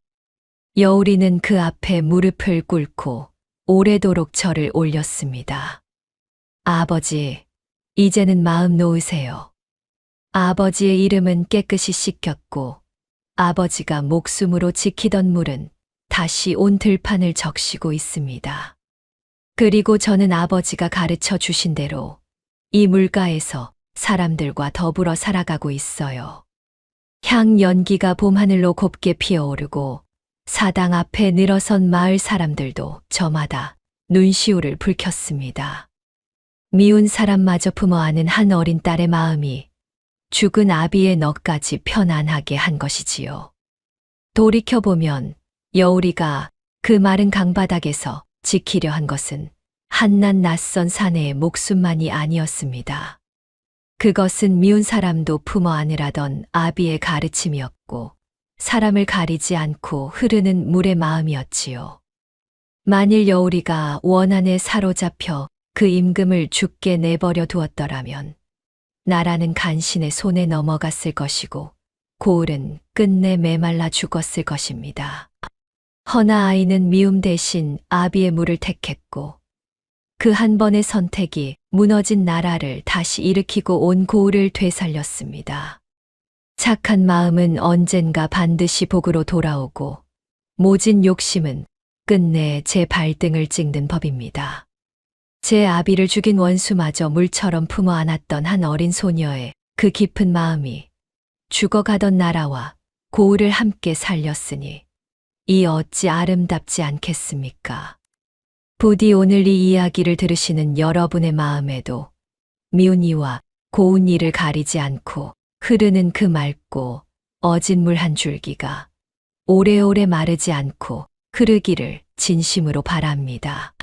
여우리는 그 앞에 무릎을 꿇고 오래도록 절을 올렸습니다. 아버지, 이제는 마음 놓으세요. 아버지의 이름은 깨끗이 씻겼고 아버지가 목숨으로 지키던 물은 다시 온 들판을 적시고 있습니다. 그리고 저는 아버지가 가르쳐 주신 대로 이 물가에서 사람들과 더불어 살아가고 있어요. 향 연기가 봄하늘로 곱게 피어오르고 사당 앞에 늘어선 마을 사람들도 저마다 눈시울을 붉혔습니다. 미운 사람마저 품어안은 한 어린 딸의 마음이 죽은 아비의 넋까지 편안하게 한 것이지요. 돌이켜보면 여우리가 그 마른 강바닥에서 지키려 한 것은 한낱 낯선 사내의 목숨만이 아니었습니다. 그것은 미운 사람도 품어 안으라던 아비의 가르침이었고 사람을 가리지 않고 흐르는 물의 마음이었지요. 만일 여우리가 원한에 사로잡혀 그 임금을 죽게 내버려 두었더라면 나라는 간신의 손에 넘어갔을 것이고 고을은 끝내 메말라 죽었을 것입니다. 허나 아이는 미움 대신 아비의 물을 택했고 그 한 번의 선택이 무너진 나라를 다시 일으키고 온 고을을 되살렸습니다. 착한 마음은 언젠가 반드시 복으로 돌아오고 모진 욕심은 끝내 제 발등을 찍는 법입니다. 제 아비를 죽인 원수마저 물처럼 품어 안았던 한 어린 소녀의 그 깊은 마음이 죽어가던 나라와 고을을 함께 살렸으니 이 어찌 아름답지 않겠습니까? 부디 오늘 이 이야기를 들으시는 여러분의 마음에도 미운 이와 고운 이를 가리지 않고 흐르는 그 맑고 어진 물 한 줄기가 오래오래 마르지 않고 흐르기를 진심으로 바랍니다.